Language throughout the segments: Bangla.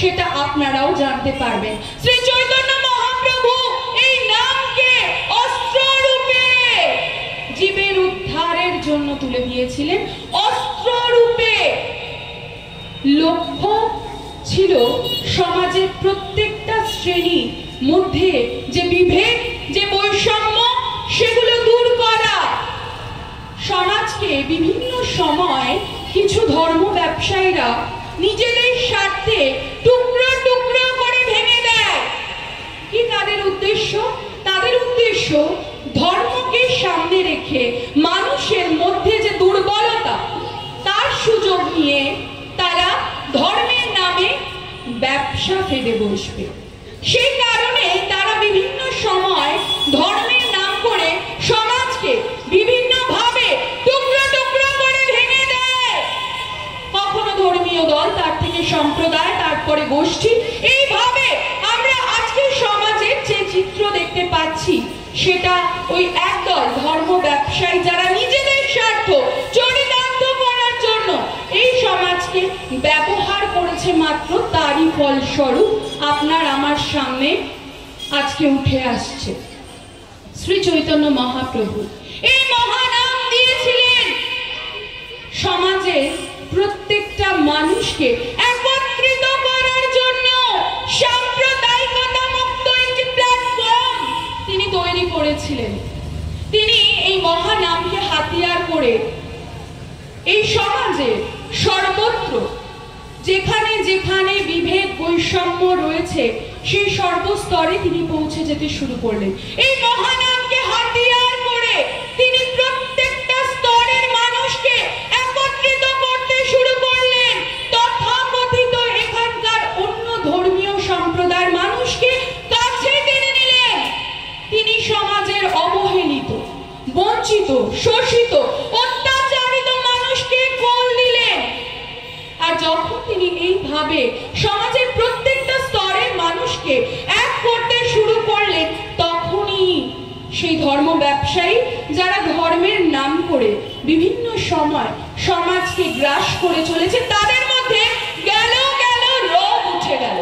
সেটা আপনারাও জানতে পারবেন। শ্রী চৈতন্য মহাপ্রভু এই নামকে অস্ত্ররূপে জীবের উদ্ধারের জন্য তুলে দিয়েছিলেন, অস্ত্ররূপে। লক্ষ্য ছিল সমাজের প্রত্যেকটা শ্রেণীর মধ্যে যে বিভেদ, যে বৈষম্য, সেগুলো দূর করা। সমাজকে বিভিন্ন সময় কিছু ধর্ম ব্যবসায়ীরা নিজেদের স্বার্থে টুকরো টুকরো করে ভেঙে দেয়। কি তাদের উদ্দেশ্য? তাদের উদ্দেশ্য ধর্মকে সামনে রেখে মানুষের মধ্যে যে দুর্বলতা, তার সুযোগ নিয়ে তারা ধর্মের নামে ব্যবসা ফেদে বসবে। সেই কারণে তারা বিভিন্ন সময় ধর্মের নাম করে সমাজকে বিভিন্ন ভাবে টুকরো টুকরো করে ভেঙে দেয়। কখনো ধর্মীয় দল, তার থেকে সম্প্রদায়, তারপরে গোষ্ঠী। এইভাবে আমরা আজকে সমাজের যে চিত্র দেখতে পাচ্ছি, সেটা ওই একদল ধর্ম ব্যবসায়ী যারা নিজেদের স্বার্থ চরিতার্থ করার জন্য এই সমাজকে ব্যবহার করেছে, মাত্র তারই ফলস্বরূপ আপনার আমার সামনে আজকে উঠে আসছে। শ্রী চৈতন্য মহাপ্রভু এই মহানাম দিয়েছিলেন সমাজের প্রত্যেকটা মানুষকে একত্রিত করার জন্য। সাম্প্রদায়িকতা মুক্ত একটি প্ল্যাটফর্ম তিনি তৈরি করেছিলেন। তিনি এই মহানামকে হাতিয়ার করে এই সমাজে সর্বত্র যেখানে যেখানে বিভেদ বৈষম্য রয়েছে, সেই সর্বস্তরে তিনি পৌঁছে যেতে শুরু করলেন। এই মহানামকে হাতিয়ার করে তিনি প্রত্যেকটা স্তরের মানুষকে একত্রিত করতে শুরু করলেন। তথাকথিত এখানকার অন্য ধর্মীয় সম্প্রদায়ের মানুষকে কাছে টেনে নিলেন। তিনি সমাজের অবহেলিত, বঞ্চিত, শোষিত, অত্যাচারিত মানুষকে কোল দিলেন। আর যখন তিনি এইভাবে সমাজের প্রত্যেকটা স্তরের মানুষকে এক করতে শুরু করলেন, তখনই সেই ধর্ম ব্যবসায়ী যারা ধর্মের নাম করে বিভিন্ন সময় সমাজকে গ্রাস করে চলেছে, তাদের মধ্যে গেল গেল রোগ উঠে গেল।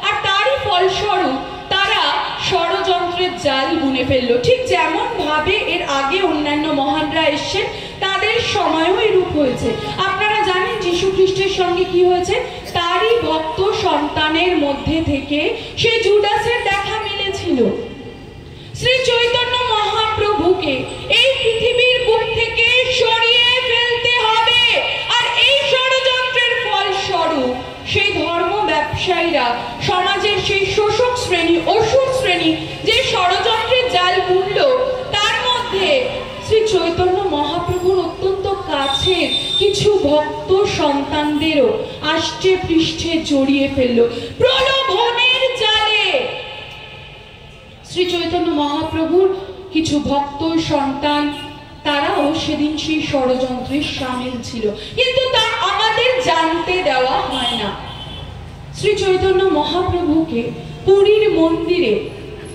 আর তারই ফলস্বরূপ তারা ষড়যন্ত্রের জাল বুনে ফেললো। ঠিক যেমন ভাবে এর আগে অন্যান্য মহানরা এসেছেন, তাদের সময়ও এরূপ হয়েছে। আপনারা জানেন যীশু খ্রিস্টের সঙ্গে কি হয়েছে? তারই ভক্ত সন্তানের মধ্যে থেকে সে জুডাসের দেখা মিলেছিল। শ্রী চৈতন্য মহাপ্রভুকে এই পৃথিবীর বুক থেকে সরিয়ে ফেলতে হবে। আর এই ষড়যন্ত্রের ফলস্বরূপ সেই ধর্ম ব্যবসায়ীরা সমাজের সেই শোষক শ্রেণী, অসুর শ্রেণী যে ষড়যন্ত্রের জাল বুনল, তার মধ্যে শ্রী চৈতন্য মহাপ্রভুর অত্যন্ত কাছের কিছু ভক্ত সন্তানদেরও আষ্টে পৃষ্ঠে জড়িয়ে ফেলল প্রলোভনের জালে। শ্রী চৈতন্য মহাপ্রভুর কিছু ভক্ত সন্তান, তারাও সেদিন সেই ষড়যন্ত্রের সামিল ছিল, কিন্তু তা আমাদের জানতে দেওয়া হয় না। শ্রী চৈতন্য মহাপ্রভুকে পুরীর মন্দিরে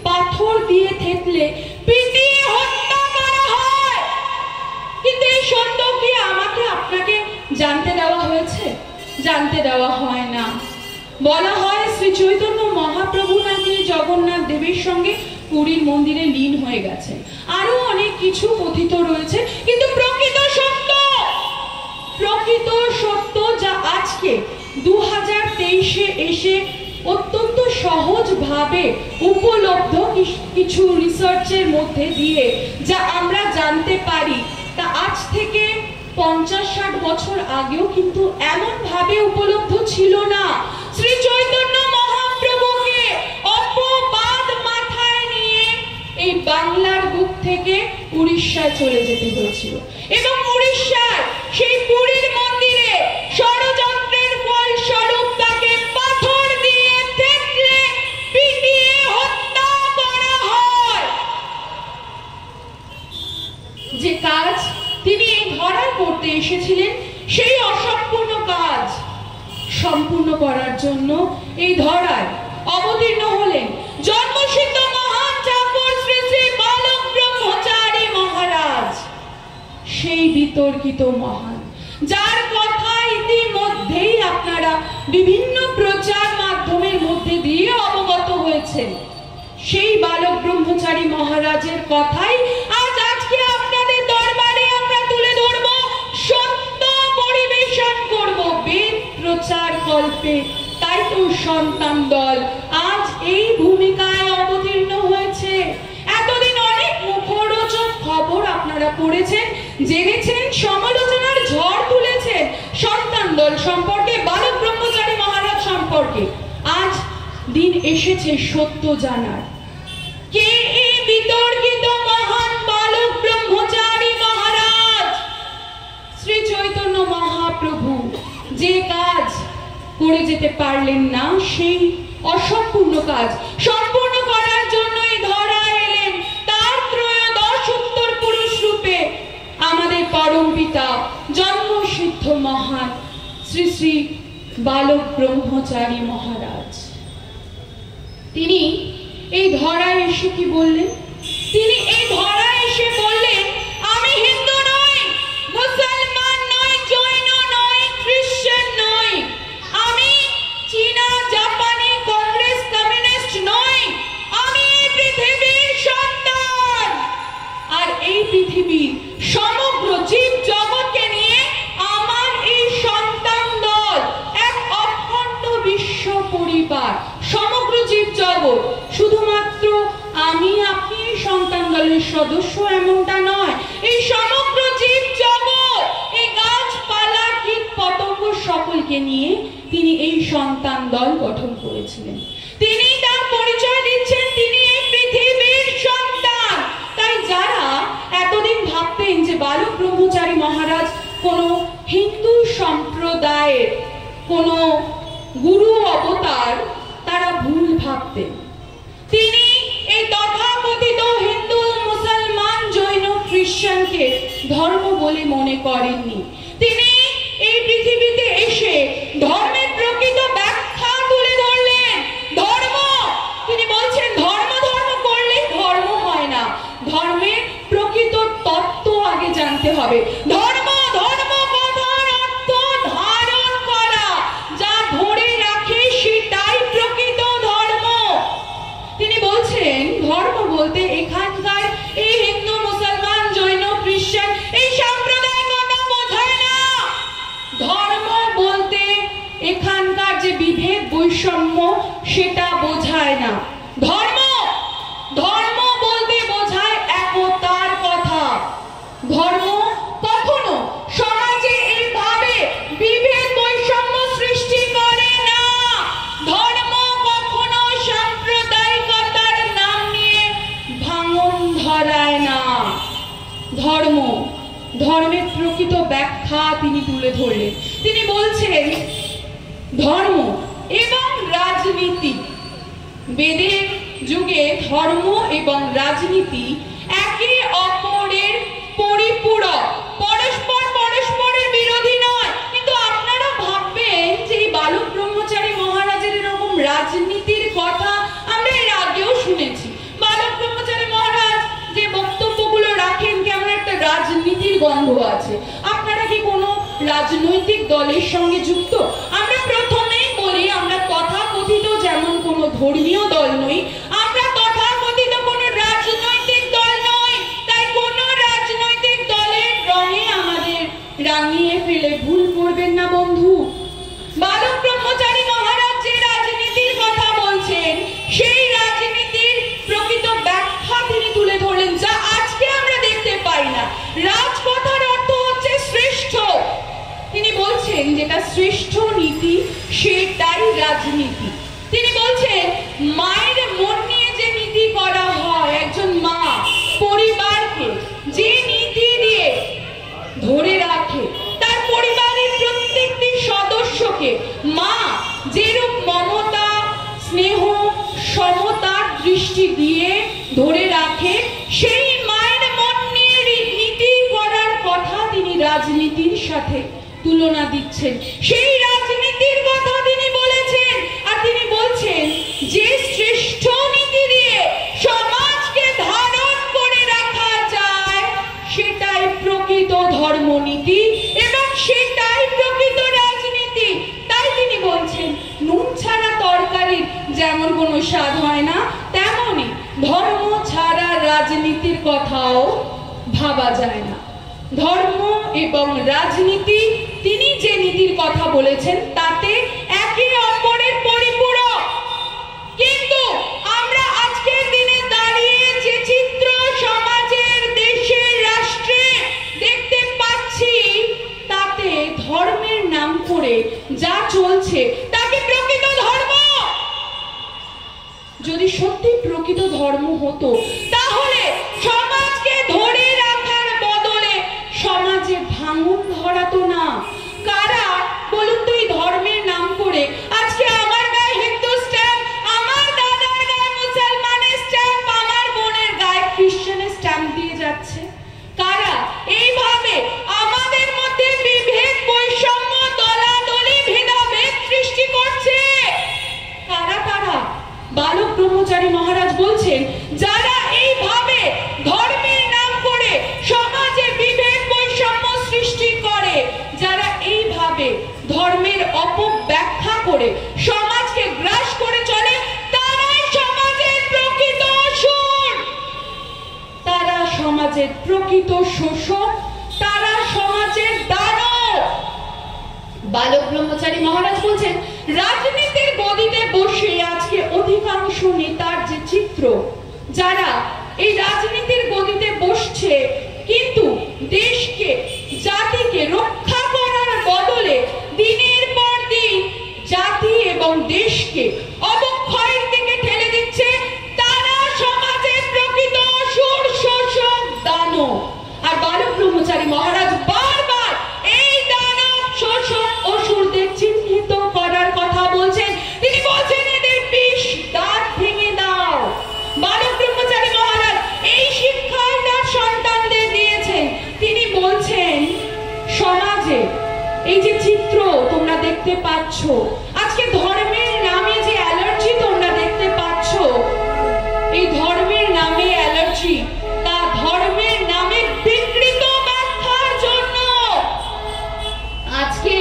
পাথর দিয়ে থেতলে পিটিয়ে হত্যা করা হয়, কিন্তু এই সত্য কি আমাকে আপনাকে জানতে দেওয়া হয়েছে? জানতে দেওয়া হয় না। বলা হয় শ্রী চৈতন্য মহাপ্রভু নাকি জগন্নাথ দেবের সঙ্গে পুরীর মন্দিরে লীন হয়ে গেছেন। আরো অনেক কিছু কথিত রয়েছে, কিন্তু প্রকৃত সত্য যা আজকে 2023-এ এসে অত্যন্ত সহজভাবে উপলব্ধ কিছু রিসার্চের মধ্যে দিয়ে যা আমরা জানতে পারি, তা আজ থেকে 50-60 বছর আগেও কিন্তু এমন ভাবে উপলব্ধ ছিল না। শ্রী চৈতন্য মহাপ্রভুকে অপবাদ মাথায় নিয়ে এই বাংলার বুক থেকে উড়িষ্যায় চলে যেতে হয়েছিল, এবং উড়িষ্যার সেই পুরীর মন্দিরে ষড়যন্ত্রের ফলস্বরূপ তাকে পাথর দিয়ে থেতলে পিটিয়ে হত্যা করা হয়। যে কাজ তিনি এই ধরায় করতে এসেছিলেন, সেই অসম্পূর্ণ কাজ সম্পূর্ণ করার জন্য এই ধরায় অবতীর্ণ হলেন জন্মসিদ্ধ মহান ঠাকুর শ্রী শ্রী বালক ব্রহ্মচারী মহারাজ, সেই বিতর্কিত মহান, যার কথাই ইতিমধ্যেই আপনারা বিভিন্ন প্রচার মাধ্যমের মধ্যে দিয়ে অবগত হয়েছেন। সেই বালক ব্রহ্মচারী মহারাজের কথাই আজকে আপনাদের দরবারে আমরা তুলে ধরব, সত্য পরিবেশন করব বেদ প্রচার কল্পে। তাই তো সন্তান দল আজ এই ভূমিকায় অবতীর্ণ হয়েছে। এতদিন অনেক মুখরোচক খবর আপনারা পড়েছেন, জেনেছেন, সমালোচনার ঝড় তুলেছেন সন্তান দল সম্পর্কে, বালক ব্রহ্মচারী মহারাজ সম্পর্কে। আজ দিন এসেছে সত্য জানার। কে এই বিতর্কিত মহান বালক ব্রহ্মচারী মহারাজ? শ্রী চৈতন্য মহাপ্রভু যে কাজ করে যেতে পারলেন না, সেই অসম্পূর্ণ কাজ সম্পূর্ণ করার জন্য এই ধরায় এলেন তার ত্রয়োদশ উত্তর পুরুষ রূপে আমাদের পরম পিতা জন্মসিদ্ধ মহান শ্রী শ্রী বালক ব্রহ্মচারী মহারাজ। তিনি এই ধরায় এসে কি বললেন? তিনি এই ধরায় এসে বললেন, আমি হিন্দু নই, মুসলমান নই, জৈন নই, খ্রিস্টান নই, আমি চীনা, জাপানি, কংগ্রেস, কমিউনিস্ট নই, আমি এই পৃথিবীর সন্তান। আর এই পৃথিবীর সমগ্র জীব জগৎকে নিয়ে আমার এই সন্তান দল এক অখণ্ড বিশ্ব পরিবার। সমগ্র জীব জগৎ, শুধুমাত্র আমি আপনি এই সন্তান দলের সদস্য এমনটা নয়, এই সমগ্র জীব জগৎ, এই গাছপালা, কীট পতঙ্গ সকলকে নিয়ে তিনি এই সন্তান দল গঠন করেছিলেন। তিনি তার পরিচয় দিচ্ছেন তিনি এই পৃথিবীর সন্তান। তাই যারা এতদিন ভাবতেন যে বালক ব্রহ্মচারী মহারাজ কোনো হিন্দু সম্প্রদায়ের কোনো গুরু অবতার, তারা ভুল ভাবতেন। তিনি এই তথাকথিত হিন্দু, মুসলমান, জৈন, খ্রিস্টানকে ধর্ম বলে মনে করেননি। তিনি এই পৃথিবীতে এসে ধর্মের প্রকৃত ব্যাখ্যা তুলে ধরলেন। ধর্ম, তিনি বলছেন ধর্ম ধর্ম করলেই ধর্ম হয় না, ধর্মের প্রকৃত তত্ত্ব আগে জানতে হবে। ধর্ম ধর্ম কথার অর্থ ধারণ করা, যা ধরে রাখে সেটাই প্রকৃত ধর্ম। তিনি বলছেন ধর্ম বলতে এখানকার এই হিন্দু, মুসলমান, জৈন, খ্রিস্টান এই সাম্প্রদায়িকতা বোঝায় না। ধর্ম বলতে এখানকার যে বিভেদ, বৈষম্য, সেটা বোঝায় না। ধর্ম ধর্ম বলতে বোঝায় একতার কথা। ধর্ম কখনো সমাজে এইভাবে বিভেদ, বৈষম্য সৃষ্টি করে না। ধর্ম কখনো সাম্প্রদায়িকতার নাম নিয়ে ভাঙন ধরায় না। ধর্ম, ধর্মের প্রকৃত ব্যাখ্যা তিনি তুলে ধরলেন। তিনি বলছেন ধর্ম এবং রাজনীতি, বেদের যুগে ধর্ম এবং রাজনীতি একে অপরের পরিপূরক, পরস্পরের বিরোধী নয়। কিন্তু আপনারা ভাববেন যে এই বালক ব্রহ্মচারী মহারাজের এরকম রাজনীতির কথা আমরা এর আগেও শুনেছি। বালক ব্রহ্মচারী মহারাজ যে বক্তব্যগুলো রাখেন, কেমন একটা রাজনীতির গন্ধ আছে। আপনারা কি কোনো রাজনৈতিক দলের সঙ্গে যুক্ত? আমরা প্রথমেই বলি, আমরা তথাকথিত যেমন কোনো ধর্মীয় দল নই, আমরা তথাকথিত কোনো রাজনৈতিক দল নই। তাই কোনো রাজনৈতিক দলের রঙে আমাদের রাঙিয়ে ফেলে ভুল করবেন না বন্ধু। বালক ব্রহ্মচারী মহারাজ যে রাজনীতির কথা বলছেন, সেই রাজনীতির প্রকৃত ব্যাখ্যা তিনি তুলে ধরলেন, যা আজকে আমরা দেখতে পাই না। রাজ কথার অর্থ হচ্ছে শ্রেষ্ঠ। তিনি বলছেন যেটা শ্রেষ্ঠ নীতি সেটাই রাজনীতি। তিনি বলছেন মায়ের মন নিয়ে যে নীতি করা হয়, একজন মা পরিবারকে যে নীতি দিয়ে ধরে রাখে, তার পরিবারের প্রত্যেকটি সদস্যকে মা যেরূপ মমতা, স্নেহ, সমতার দৃষ্টি দিয়ে ধরে রাখে, সেই মায়ের মন নিয়ে নীতি করার কথা তিনি রাজনীতির সাথে তুলনা দিচ্ছেন। সেই রাজনীতির কথা তিনি বলেছেন। আর তিনি বলছেন যে শ্রেষ্ঠ নীতি দিয়ে সমাজকে ধারণ করে রাখা যায়, সেটাই প্রকৃত ধর্মনীতি এবং সেটাই প্রকৃত রাজনীতি। ওর কোনো স্বাদ হয় না, তেমনি ধর্ম ছাড়া রাজনীতির কথাও ভাবা যায় না। ধর্ম এবং রাজনীতি তিনি যে নীতির কথা বলেছেন তাতে একে অপরের পরিপূরক। কিন্তু আমরা আজকের দিনে দাঁড়িয়ে যে চিত্র সমাজের, দেশের, রাষ্ট্রে দেখতে পাচ্ছি, তাতে ধর্মের নাম করে যা চলছে তাকে প্রকৃত ধর্ম, যদি সত্যি প্রকৃত ধর্ম হতো তাহলে সমাজকে ধরে রাখার বদলে সমাজে ভাঙন ধরাতো না। কারা বলুন তো এই ধর্মের নাম করে আজকে আমার গায়ে হিন্দু স্ট্যাম্প, আমার দাদার গায়ে মুসলমানের স্ট্যাম্প, আমার বোনের গায়ে খ্রিস্টানের স্ট্যাম্প দিয়ে যাচ্ছে? কারা এইভাবে আমাদের মধ্যে বিভেদ, বৈষম্য, দলাদলি, ভেদাভেদ সৃষ্টি করছে? কারা তারা? বালক ব্রহ্মচারী মহারাজ বলছেন, যারা এইভাবে ধর্মের নাম করে সমাজে বিভেদ, বৈষম্য সৃষ্টি করে, যারা এইভাবে ধর্মের অপব্যাখ্যা করে সমাজকে গ্রাস করে চলে, তারাই সমাজের প্রকৃত অসুর, তারা সমাজের প্রকৃত শোষক, তারা সমাজের দানব। বালক ব্রহ্মচারী মহারাজ বলছেন, রাজনীতির গদিতে বসে আজকে অধিকাংশ নেতার যে চিত্র, যারা এই রাজনীতির গদিতে বসছে কিন্তু দেশকে, জাতিকে রক্ষা করার বদলে দিনের পর দিন জাতি এবং দেশকে অবক্ষয়ের দিকে ঠেলে দিচ্ছে, তারা সমাজের প্রকৃত অসুর, শোষক, দানব। আর বালক ব্রহ্মচারী মহারাজ বারবার এই দানব, শোষক, অসুরদের চিহ্নিত করার কথা বলছেন। তিনি বলছেন, এদের বিষ দাঁত ভেঙে দাও। বালক ব্রহ্মচারী মহারাজ এই শিক্ষাই তার সন্তানদের দিয়েছেন। তিনি বলছেন, সমাজে এই যে চিত্র তোমরা দেখতে পাচ্ছ, আজকে ধর্মের নামে যে অ্যালার্জি তোমরা দেখতে পাচ্ছ, এই ধর্মের নামে অ্যালার্জি, তা ধর্মের নামে বিকৃত ব্যাখ্যার জন্য। আজকে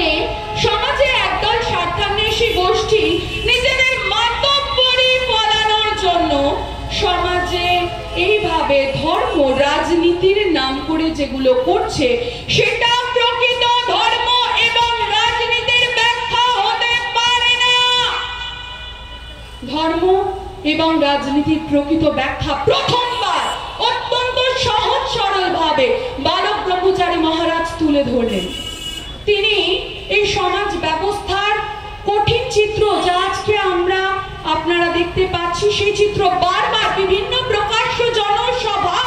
সমাজে একদল স্বার্থান্বেষী গোষ্ঠী নিজেদের মাতব্বরি ফলানোর জন্য সমাজে এইভাবে ধর্ম রাজনীতির নাম করে যেগুলো করছে, সেটা প্রকৃত ধর্ম এবং রাজনীতির ব্যাখ্যা হতে পারে না। ধর্ম এবং রাজনীতির প্রকৃত ব্যাখ্যা প্রথমবার অত্যন্ত সহজ সরল ভাবে বালক ব্রহ্মচারী মহারাজ তুলে ধরলেন। তিনি এই সমাজ ব্যবস্থার কঠিন চিত্র, যা আজকে আমরা আপনারা দেখতে পাচ্ছি, সেই চিত্র বারবার বিভিন্ন প্রকাশ্য জনসভা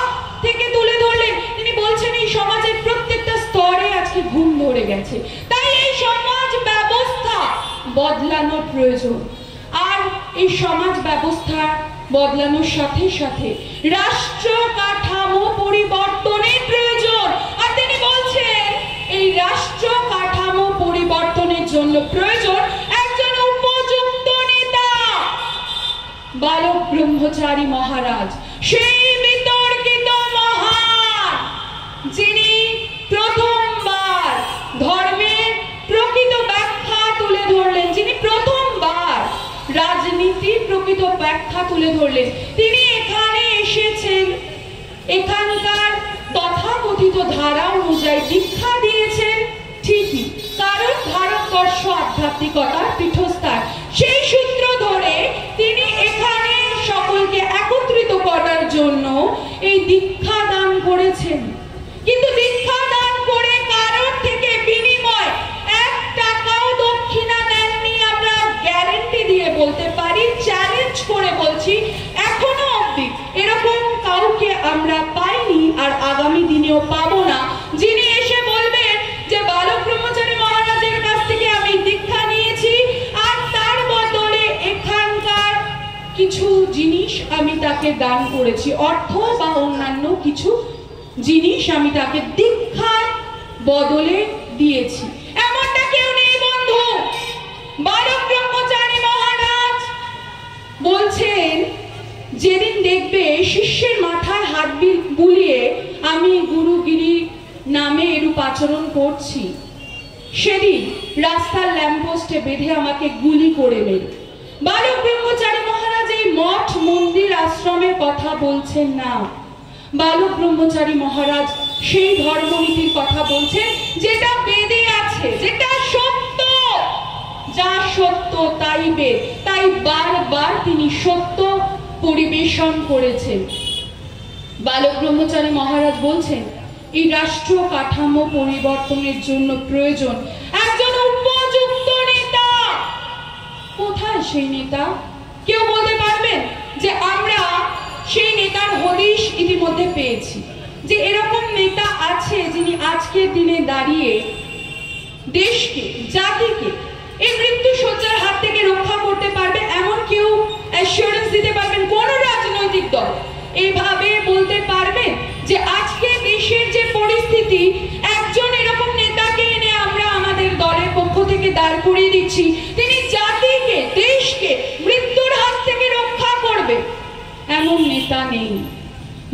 থেকে তুলে ধরলেন। তিনি বলছেন, এই সমাজের প্রত্যেকটা স্তরে আজকে ঘুম ধরে গেছে, তাই এই সমাজ ব্যবস্থা বদলানোর প্রয়োজন। আর এই সমাজ ব্যবস্থা বদলানোর সাথে সাথে রাষ্ট্র কাঠামো পরিবর্তনের প্রয়োজন। আর তিনি বলছেন, এই রাষ্ট্র কাঠামো পরিবর্তনের জন্য প্রয়োজন একজন উপযুক্ত নেতা। বালক ব্রহ্মচারী মহারাজ সেই বিতর্কিত মহান, যিনি প্রথমবার ধর্মের প্রকৃত ব্যাখ্যা তুলে ধরলেন, যিনি প্রথমবার রাজনীতির প্রকৃত ব্যাখ্যা তুলে ধরলেন। তিনি এখানে এসেছেন, এখানকার তথাকথিত ধারা অনুযায়ী দীক্ষা দিয়েছেন, ঠিকই, কারণ ভারতবর্ষ আধ্যাত্মিকতার পীঠস্থান। সেই সূত্র ধরে তিনি এখানে সকলকে একত্রিত করার জন্য এই দীক্ষা দান করেছেন। কিন্তু দীক্ষা দান করে কারোর থেকে বিনিময় 1 টাকাও দক্ষিণা দেননি। আমরা গ্যারান্টি দিয়ে বলতে পারি, চ্যালেঞ্জ করে বলছি, এখনো অবধি এরকম কাউকে আমরা পাইনি আর আগামী দিনেও পাবো না, যিনি এসে বলবেন যে বালক ব্রহ্মচারী মহারাজের কাছ থেকে আমি দীক্ষা নিয়েছি আর তার বদলে এখানকার কিছু জিনিস আমি তাকে দান করেছি, অর্থ বা অন্যান্য কিছু জিনিস আমি তাকে দীক্ষার বদলে দিয়েছি। এমনটা কেউ নেই বন্ধু। বালক ব্রহ্মচারী মহারাজ বলছেন, যেদিন দেখবে শিষ্যের মাথায় হাত বুলিয়ে আমি গুরুগিরি নামে এরূপ আচরণ করছি, সেদিন রাস্তার ল্যাম্পপোস্টে বেঁধে আমাকে গুলি করে মেরে। বালক ব্রহ্মচারী মহারাজ মঠ মন্দির আশ্রমের কথা বলছেন না, বালক ব্রহ্মচারী মহারাজ সেই ধর্মনীতির কথা বলছেন যেটা বেদে আছে, যেটা সত্য, যা সত্য তাই বেদ, তাই বারবার তিনি সত্য পরিবেশন করেছেন। বালক ব্রহ্মচারী মহারাজ বলছেন এই রাষ্ট্র কাঠামো পরিবর্তনের জন্য প্রয়োজন একজন উপযুক্ত নেতা। কোথায় সেই নেতা? কেউ বলতে পারবেন যে আমরা সেই নেতার হদিশ ইতিমধ্যে পেয়েছি, যে এরকম নেতা আছে যিনি আজকের দিনে দাঁড়িয়ে দেশকে, জাতিকে এই মৃত্যু শয্যার হাত থেকে রক্ষা করতে পারবে? এমন কেউ অ্যাসিওরেন্স দিতে পারবেন? কোন রাজনৈতিক দল এইভাবে বলতে পারবেন যে আজকে দেশের যে পরিস্থিতি, একজন এরকম নেতাকে এনে আমরা আমাদের দলের পক্ষ থেকে দাঁড় করিয়ে দিচ্ছি, তিনি জাতিকে, দেশকে মৃত্যুর হাত থেকে রক্ষা করবে? এমন নেতা নেই।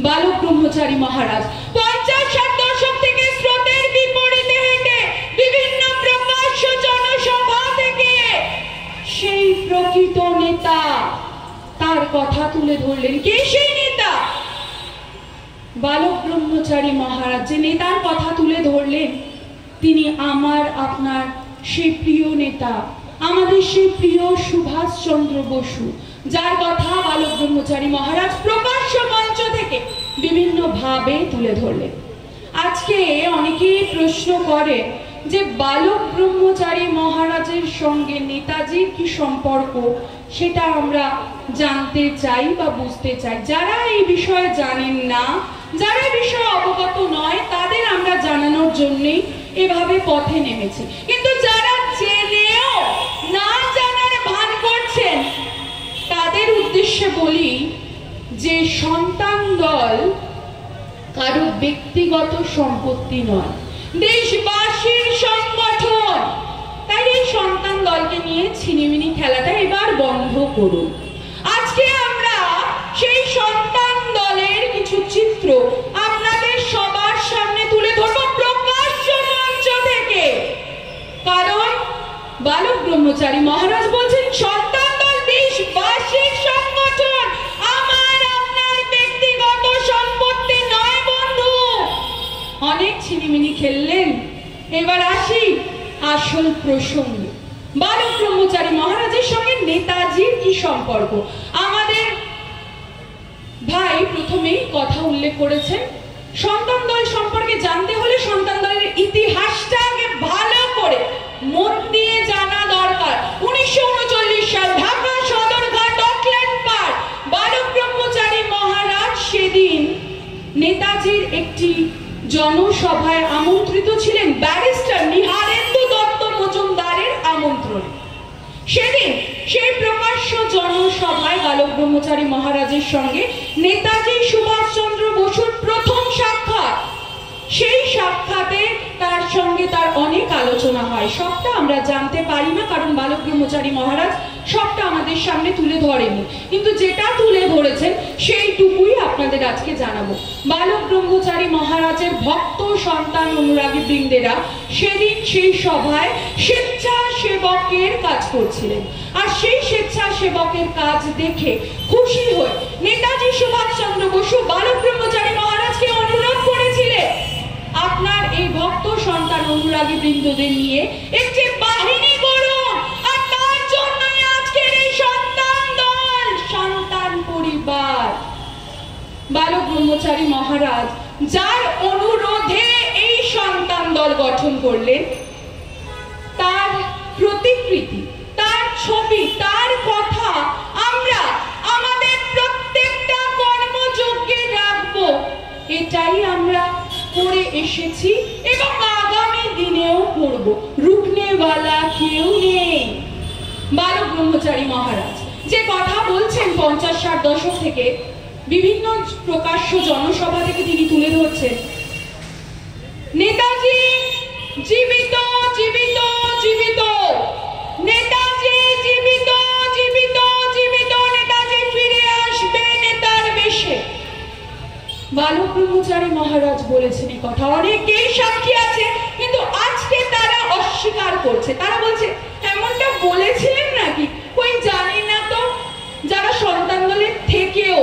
বালক ব্রহ্মচারী মহারাজ 50-60 দশক থেকে স্রোতের বিপরীতে হেঁটে বিভিন্ন প্রকাশ্য জনসভা থেকে সেই প্রকৃত নেতা তার কথা তুলে ধরলেন। কে সেই নেতা? বালক ব্রহ্মচারী মহারাজ যে নেতার কথা তুলে ধরলেন, তিনি আমার আপনার সেই প্রিয় নেতা, আমাদের সেই প্রিয় সুভাষচন্দ্র বসু, যার কথা বালক ব্রহ্মচারী মহারাজ প্রকাশ্য মঞ্চ থেকে বিভিন্ন ভাবে তুলে ধরলেন। আজকে অনেকেই প্রশ্ন করে যে বালক ব্রহ্মচারী মহারাজের সঙ্গে নেতাজির কি সম্পর্ক, সেটা আমরা জানতে চাই বা বুঝতে চাই। যারা এই বিষয়ে জানেন না, যারা এই বিষয়ে অবগত নয়, তাদের আমরা জানানোর জন্যই এভাবে পথে নেমেছি। কিন্তু যারা জেনেও না জানার ভান করছেন, তাদের উদ্দেশ্যে বলি যে সন্তান দল কারো ব্যক্তিগত সম্পত্তি নয়, দেশবাসীর সংগঠন। তাই এই সন্তান দলকে নিয়ে ছিনিমিনি খেলাটা এবার বন্ধ করুন। আজকে আমরা সেই সন্তান দলের কিছু চিত্র আপনাদের সবার সামনে তুলে ধরব প্রকাশ্য মঞ্চ থেকে, কারণ বালক ব্রহ্মচারী মহারাজ বলছেন সন্তান দল দেশবাসীর সংগঠন, আমার আপনার ব্যক্তিগত সম্পত্তি নয় বন্ধু। অনেক ছিনিমিনি খেললেন, এবার আসি আসল প্রসঙ্গে। বালক ব্রহ্মচারী মহারাজের সঙ্গে নেতাজির কি সম্পর্ক? আমাদের ভাই প্রথমেই কথা উল্লেখ করেছেন, সন্তান দল সম্পর্কে জানতে হলে সন্তান দলের ইতিহাসটা আগে ভালো করে মন দিয়ে জানা দরকার। 1939 সাল, ঢাকা সদরঘাট অকল্যান্ড পার্ক, বালক ব্রহ্মচারী মহারাজ সেদিন নেতাজির একটি জনসভায় আমন্ত্রিত ছিলেন ব্যারিস্টার নিহারেন্দু দত্ত মজুমদারের আমন্ত্রণে। সেদিন সেই প্রকাশ্য জনসভায় বালক ব্রহ্মচারী মহারাজের সঙ্গে নেতাজি সুভাষচন্দ্র বসুর প্রথম সাক্ষাৎ। সেই সাক্ষাতে তার সঙ্গে তার অনেক আলোচনা হয়। সবটা আমরা জানতে পারি না, কারণ বালক ব্রহ্মচারী মহারাজ সবটা আমাদের সামনে তুলে ধরেনি, কিন্তু যেটা তুলে ধরেছেন সেইটুকুই আপনাদের আজকে জানাবো। বালক ব্রহ্মচারী মহারাজের ভক্ত সন্তান অনুরাগী বৃন্দেরা সেদিন সেই সভায় স্বেচ্ছাসেবকের কাজ করছিলেন, আর সেই স্বেচ্ছাসেবকের কাজ দেখে খুশি হয়ে নেতাজি সুভাষচন্দ্র বসু বালক ব্রহ্মচারী মহারাজকে অনুরোধ করেছিলেন, আপনার এই ভক্ত সন্তান অনুরাগী বৃন্দদের নিয়ে একটি বাহিনী গড়ুন, আর তার জন্যই আজকের এই সন্তান দল, সন্তান পরিবার। বালক ব্রহ্মচারী মহারাজ যার অনুরোধে এই সন্তান দল গঠন করলেন, তার প্রতিকৃতি, তার ছবি, তার কথা আমরা আমাদের প্রত্যেকটা কর্মযজ্ঞে রাখবো, এটাই আমরা করে এসেছি এবং আগামী দিনেও করব। রুখনেওয়ালা কেউ নেই। বালক ব্রহ্মচারী মহারাজ যে কথা বলছেন 50-60 দশক থেকে বিভিন্ন প্রকাশ্য জনসভা থেকে তিনি তুলে ধরছেন, নেতাজি জীবিত জীবিত জীবিত, নেতাজি জীবিত জীবিত জীবিত, নেতাজি ফিরে আসবে নেতার বেশে। বালক ব্রহ্মচারী মহারাজ বলেছেন এই কথা, অনেকেই সাক্ষী আছে, কিন্তু আজকে তারা অস্বীকার করছে। তারা বলছে এমনটা বলেছিলেন নাকি? কই জানি না তো, যারা সন্তান দলের থেকেও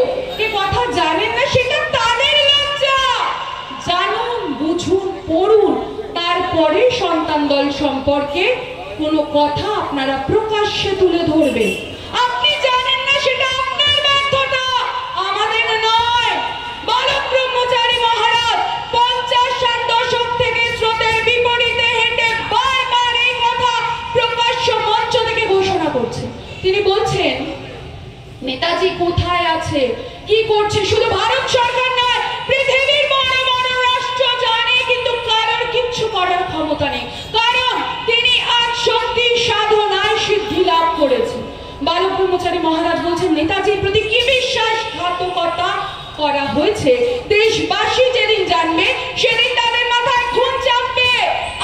এ কথা জানেন না, সেটা তাদের লজ্জা। জানুন, বুঝুন, পড়ুন, তারপরে সন্তান দল সম্পর্কে কোনো কথা আপনারা প্রকাশ্যে তুলে ধরবেন। আপনি জানেন না, সেটা আপনার ব্যর্থতা, আমাদের নয়। বালক ব্রহ্মচারী মহারাজ 50-60 দশক থেকে স্রোতের বিপরীতে হেঁটে বারবার এই কথা প্রকাশ্য মঞ্চ থেকে ঘোষণা করছে। তিনি বলছেন, নেতাজি কোথায় আছে, কি করছে, শুধু ভারত সরকার নয়, পৃথিবীর বড় বড় রাষ্ট্র জানে, কিন্তু কারোর কিচ্ছু করার ক্ষমতা নেই, কারণ তিনি আজ শক্তি সাধনায় সিদ্ধি লাভ করেছেন। বালক ব্রহ্মচারী মহারাজ বলছেন, নেতাজির প্রতি কি বিশ্বাসঘাতকতা করা হয়েছে দেশবাসী যেদিন জানবে, সেদিন তাদের মাথায় খুন চাপবে।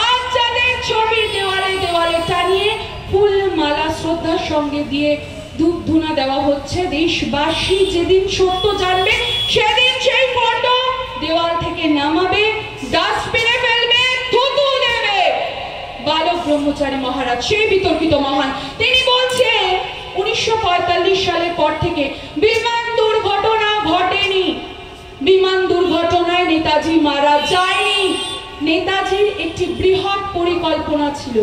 আজ যাদের ছবি দেওয়ালে দেওয়ালে টানিয়ে ফুল মালা শ্রদ্ধার সঙ্গে দিয়ে ধূপ ধুনা দেওয়া হচ্ছে, দেশবাসী যেদিন সত্য জানবে, সেদিন সেই ফটো দেওয়াল থেকে নামাবে, ডাস্টবিনে ফেলবে, থুতু দেবে। বালক ব্রহ্মচারী মহারাজ সেই বিতর্কিত মহান, তিনি বলছেন 1945 সালের পর থেকে বিমান দুর্ঘটনা ঘটেনি, বিমান দুর্ঘটনায় নেতাজি মারা যায়নি। নেতাজির একটি বৃহৎ পরিকল্পনা ছিল,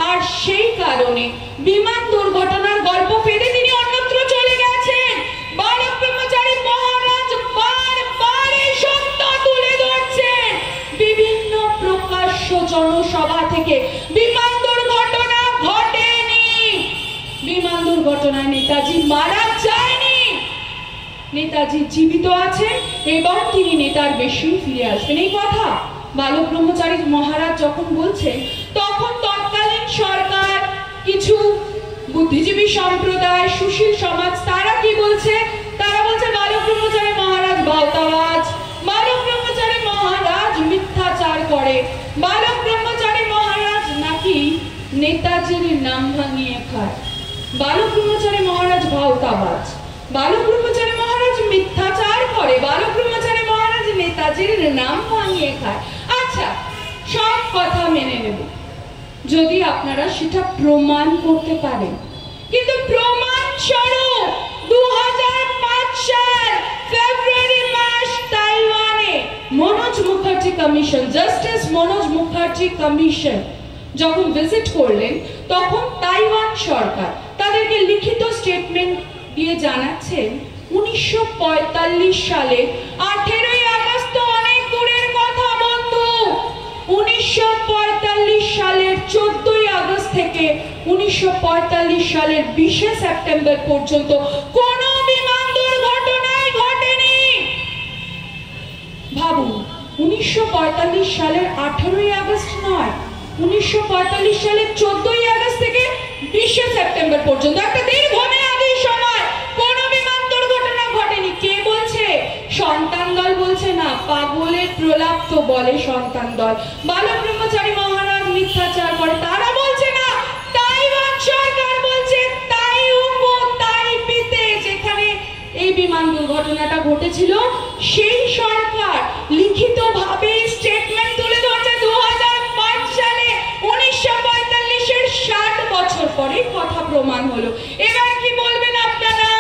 আর সেই কারণে বিমান দুর্ঘটনার গল্প ফেলে তিনি অন্যত্র চলে গেছেন। বালক ব্রহ্মচারী মহারাজ বারবার এই সত্য তুলে ধরছেন। বিভিন্ন প্রকাশ্য জনসভা থেকে বিমান দুর্ঘটনা ঘটেনি, বিমান দুর্ঘটনায় নেতাজি মারা যায়নি, নেতাজি জীবিত আছেন এবং তিনি নেতার বেশি ফিরে আসবেন। এই কথা বালক ব্রহ্মচারী মহারাজ যখন বলছেন, তখন তৎকালীন সরকার, কিছু বুদ্ধিজীবী সম্প্রদায়, সুশীল সমাজ, তারা কি বলছে? তারা বলছে বালক ব্রহ্মচারী মহারাজ ভাওতাবাজ, বালক ব্রহ্মচারী মহারাজ মিথ্যাচার করে, বালক ব্রহ্মচারী মহারাজ নাকি নেতাজির নাম ভাঙিয়ে খায়। বালক ব্রহ্মচারী মহারাজ ভাওতাবাজ, বালক ব্রহ্মচারী মহারাজ মিথ্যাচার করে, বালক ব্রহ্মচারী মহারাজ নেতাজির নাম ভাঙিয়ে খায়। আচ্ছা, সব কথা মেনে নেব যদি আপনারা সেটা প্রমাণ করতে পারেন, কিন্তু প্রমাণ স্বরূপ 2005 সাল ফেব্রুয়ারি মাস তাইওয়ানে Manoj Mukherjee commission, justice Manoj Mukherjee commission যখন ভিজিট করলেন, তখন তাইওয়ান সরকার তাদেরকে লিখিত স্টেটমেন্ট দিয়ে জানাচ্ছেন 1945 সালে 18ই আগস্ট অনেক দূরের কথা বন্ধু। 1945 সালের 14ই আগস্ট থেকে 1945 সালের 20শে সেপ্টেম্বর পর্যন্ত কোনো বিমান দুর্ঘটনাই ঘটেনি। ভাবুন, 1945 সালের 18ই আগস্ট নয়, 1945 সালের 14ই আগস্ট থেকে 20শে সেপ্টেম্বর পর্যন্ত একটা দীর্ঘমেয়াদী সময় কোনো বিমান দুর্ঘটনা ঘটেনি। কে বলছে? সন্তান দল বলছে না, পাগলের প্রলাপ তো বলে সন্তান দল। বালক ব্রহ্মচারী মহারাজ মিথ্যাচার করে, তারা বলছে না, তাইওয়ান সরকার বলছে। তাইপিতে যেখানে এই বিমান দুর্ঘটনাটা ঘটেছিল, সেই সরকার লিখিতভাবে স্টেটমেন্ট তুলে ধরছে 2005 সালে। 1945-এর 60 বছর পরে কথা প্রমাণ হলো। এবার কি বলবেন আপনারা?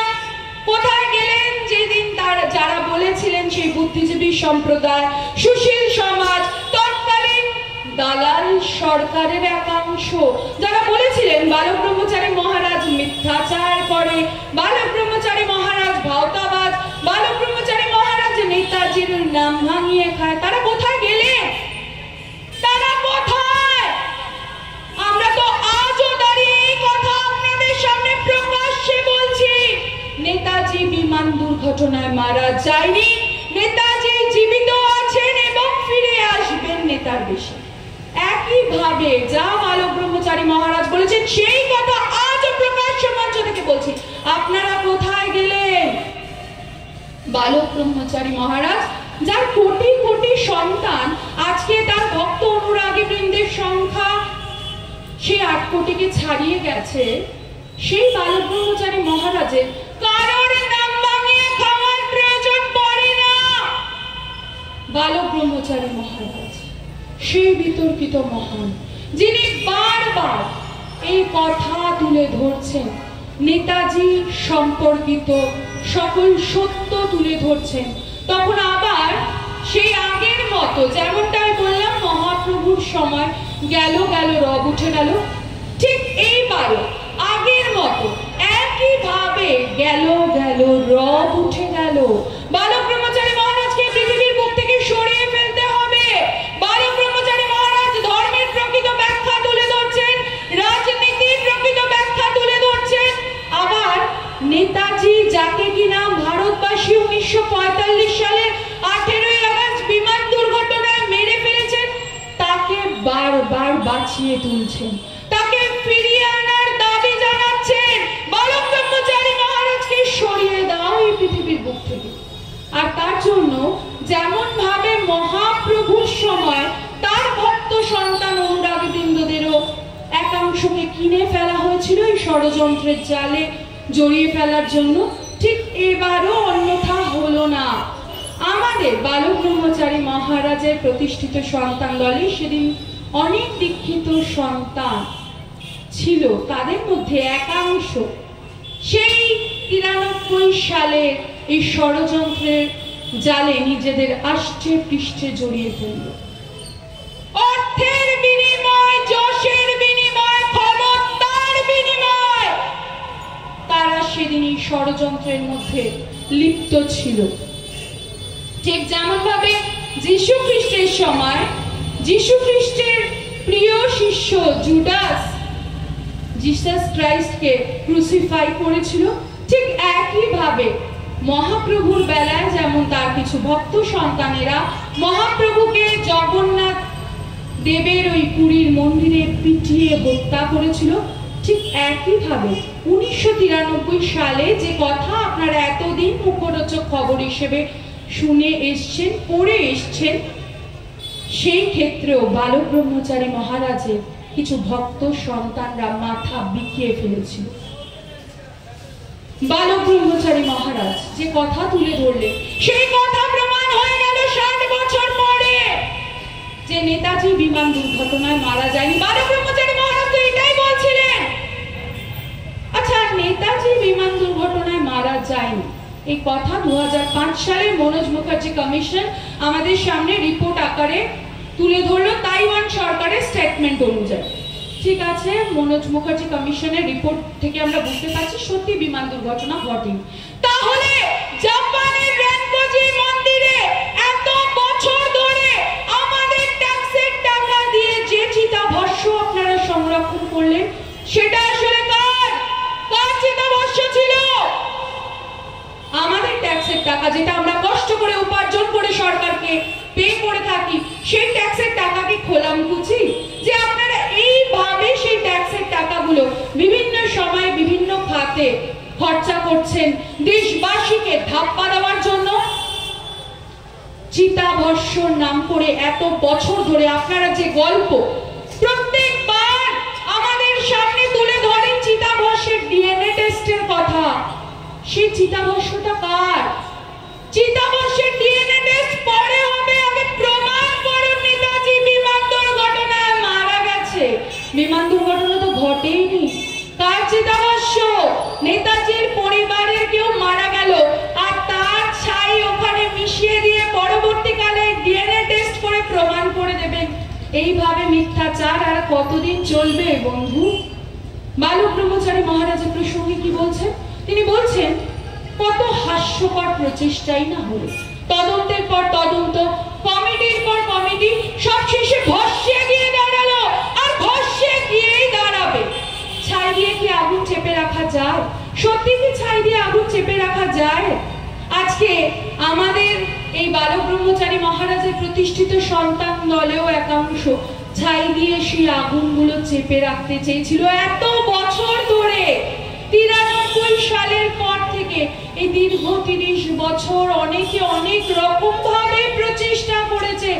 কোথায় গেলেন যেদিন যারা বলেছিলেন, সেই বুদ্ধিজীবী সম্প্রদায়, সুশীল সমাজ, তৎকালীন দালাল সরকারের একাংশ, যারা বলেছিলেন বালক ব্রহ্মচারী মহারাজ মিথ্যাচার করে, বালক ব্রহ্মচারী মহারাজ ভাওতাবাজ, বালক ব্রহ্মচারী মহারাজ নেতাজির নাম ভাঙিয়ে খায়, তারা কোথায় গেলেন? তারা কোথায়? আমরা তো আজও দাঁড়িয়ে এই কথা আপনাদের সামনে প্রকাশ্যে বলছি। নেতাজি বিমান দুর্ঘটনায় মারা যায়নি, নেতাজি জীবিত আছেন এবং ফিরে আসবেন নেতার বেশে। একইভাবে যা বালক ব্রহ্মচারী মহারাজ বলেছেন, সেই কথা আজও প্রকাশ্য মঞ্চ থেকে বলছি। আপনারা কোথায় গেলেন? বালক ব্রহ্মচারী মহারাজ, যার কোটি কোটি সন্তান, আজকে তার ভক্ত অনুরাগী বৃন্দের সংখ্যা সে 8 কোটিকে ছাড়িয়ে গেছে, সেই বালক ব্রহ্মচারী মহারাজের কারোর নাম ভাঙিয়ে খাওয়ার প্রয়োজন পড়ে না। বালক ব্রহ্মচারী মহারাজ সেই বিতর্কিত মহান, যিনি বারবার এই কথা তুলে ধরছেন নেতাজি সম্পর্কিত সকল সত্য তুলে ধরছেন, তখন আবার সেই আগের মতো, যেমনটাই বললাম মহাপ্রভুর সময় গেল গেল রব উঠে গেল, ঠিক এইবারও আগের মতো একইভাবে গেল গেল রব উঠে গেল। বালক ব্রহ্মচারী মহারাজকে পৃথিবীর বুক থেকে সরিয়ে ফেলতে হবে। বালক ব্রহ্মচারী মহারাজ ধর্মের প্রকৃত ব্যাখ্যা তুলে ধরছেন, রাজনীতির প্রকৃত ব্যাখ্যা তুলে ধরছেন। আবার নেতাজি, যাকে কিনা ভারতবাসী 1945 সালে 18ই আগস্ট বিমান দুর্ঘটনায় মেরে ফেলেছেন, তাকে বারবার বাঁচিয়ে তুলছেন, তাকে ফিরিয়ে আনার দাবি জানাচ্ছেন। বালক ব্রহ্মচারী মহারাজকে সরিয়ে দাও এই পৃথিবীর বুক থেকে। আর তার জন্য যেমন ভাবে মহাপ্রভুর সময় তার ভক্ত সন্তান অনুরাগবৃন্দদেরও একাংশকে কিনে ফেলা হয়েছিল এই ষড়যন্ত্রের জালে জড়িয়ে ফেলার জন্য, ঠিক এবারও অন্যথা হলো না। আমাদের বালক ব্রহ্মচারী মহারাজের প্রতিষ্ঠিত সন্তান দলে সেদিন অনেক দীক্ষিত সন্তান ছিল, তাদের মধ্যে একাংশ সেই 93 সালে এই ষড়যন্ত্রের জালে নিজেদের আষ্টে পৃষ্ঠে জড়িয়ে ফেলল। অর্থের বিনিময়, যশের বিনিময়, ক্ষমতার বিনিময় তারা সেদিন এই ষড়যন্ত্রের মধ্যে লিপ্ত ছিল। ঠিক যেমন ভাবে যীশু খ্রিস্টের সময় যীশু খ্রিস্টের প্রিয় শিষ্য জুডাস জিসাস ক্রাইস্টকে ক্রুসিফাই করেছিল, ঠিক একইভাবে মহাপ্রভুর বেলায় যেমন তার কিছু ভক্ত সন্তানেরা মহাপ্রভুকে জগন্নাথ দেবের ওই পুরীর মন্দিরে পিটিয়ে হত্যা করেছিল, ঠিক একইভাবে 1993 সালে যে কথা আপনারা এতদিন মুখরোচক খবর হিসেবে শুনে এসছেন, পড়ে এসছেন, সেই ক্ষেত্রেও বালক ব্রহ্মচারী মহারাজের কিছু ভক্ত সন্তানরা মাথা বিকিয়ে ফেলেছিল। বালক ব্রহ্মচারী মহারাজ যে কথা তুলে ধরলেন, সেই কথা প্রমাণ হয়ে গেল 60 বছর পরে যে নেতাজি বিমান দুর্ঘটনায় মারা যায়নি। বালক ব্রহ্মচারী মহারাজ তো এটাই বলছিলেন। আচ্ছা, নেতাজি বিমান দুর্ঘটনায় মারা যায়নি এই কথা 2005 সালে মনোজ মুখার্জি কমিশন আমাদের সামনে রিপোর্ট আকারে তুলে ধরলো তাইওয়ান সরকারের স্টেটমেন্ট অনুযায়ী। ঠিক আছে, মনোজ মুখার্জি কমিশনের রিপোর্ট থেকে আমরা বুঝতে পারছি সত্যি বিমান দুর্ঘটনা ঘটেনি। তাহলে জাপানের রেনকোজি মন্দিরে এত বছর ধরে আমাদের ট্যাক্সের টাকা দিয়ে যে চিতাভস্ম আপনারা সংরক্ষণ করলেন, সেটা আসলে কার চিতাভস্ম ছিল? আমাদের ট্যাক্সের টাকা, যেটা আমরা কষ্ট করে উপার্জন করে সরকারকে পে করে থাকি, সেই ট্যাক্সের টাকা কি খোলামকুচি যে আপনারা এইভাবে সেই ট্যাক্সের টাকাগুলো বিভিন্ন সময়ে বিভিন্ন খাতে খরচা করছেন দেশবাসীকে ধাপ্পা দেওয়ার জন্য? চিতাভস্মর নাম করে এত বছর ধরে আপনারা যে গল্প প্রত্যেকবার আমাদের সামনে তুলে ধরেন চিতাভস্মের ডিএনএ টেস্টের কথা, সেই চিতাভস্মটা কার? চিতাভস্মের ডিএনএ টেস্ট পরে হবে, আগে প্রমাণ করুন নেতাজি বিমান দুর্ঘটনায় মারা গেছে। বিমান দুর্ঘটনা তো ঘটেইনি, কার চিতাভস্ম? নেতাজির পরিবারের কেউ মারা গেল আর তার ছাই ওখানে মিশিয়ে দিয়ে পরবর্তীকালে ডিএনএ টেস্ট করে প্রমাণ করে দেবেন। এইভাবে মিথ্যাচার আর কতদিন চলবে বন্ধু? বালক ব্রহ্মচারী মহারাজের প্রসঙ্গে কি বলছেন? তিনি বলছেন, কত হাস্যকর প্রচেষ্টাই না হলো, তদন্তের পর তদন্ত, কমিটির পর কমিটি, সব শেষে ভস্যে গিয়ে দাঁড়ালো আর ভস্যে গিয়েই দাঁড়াবে। ছাই দিয়ে কি আগুন চেপে রাখা যায়? সত্যি কি ছাই দিয়ে আগুন চেপে রাখা যায়? আজকে আমাদের এই বালক ব্রহ্মচারী মহারাজের প্রতিষ্ঠিত সন্তান দলেও একাংশ ছাই দিয়ে সেই আগুনগুলো চেপে রাখতে চেয়েছিল এত বছর ধরে। 93 সালের পর থেকে এই দীর্ঘ 30 বছর অনেকে অনেক রকম ভাবে প্রচেষ্টা করেছে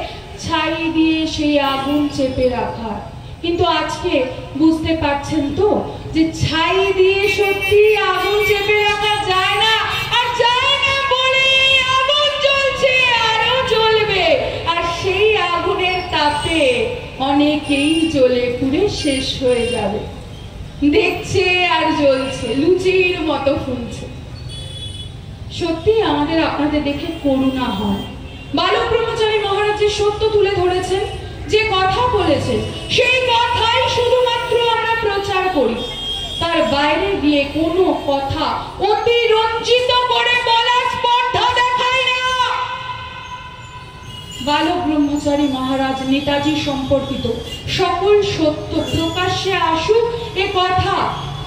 ছাই দিয়ে সেই আগুন চেপে রাখার, কিন্তু আজকে বুঝতে পারছেন তো যে ছাই দিয়ে সত্যি আগুন চেপে রাখা যায় না, আর যায় না বলে আগুন জ্বলছে, আরো জ্বলবে, আর সেই আগুনের তাপে অনেকেই জ্বলে পুড়ে শেষ হয়ে যাবে। দেখছে আর জ্বলছে, লুচির মতো ফুলছে। সত্যি আমাদের আপনাদের দেখে করুণা হয়। বালক ব্রহ্মচারী মহারাজ যে সত্য তুলে ধরেছেন, যে কথা বলেছেন, সেই কথাই শুধুমাত্র আমরা প্রচার করি। তার বাইরে গিয়ে কোনো কথা অতিরঞ্জিত করে বলার স্পর্ধা দেখায় না। বালক ব্রহ্মচারী মহারাজ নেতাজি সম্পর্কিত সকল সত্য প্রকাশ্যে আসুক এ কথা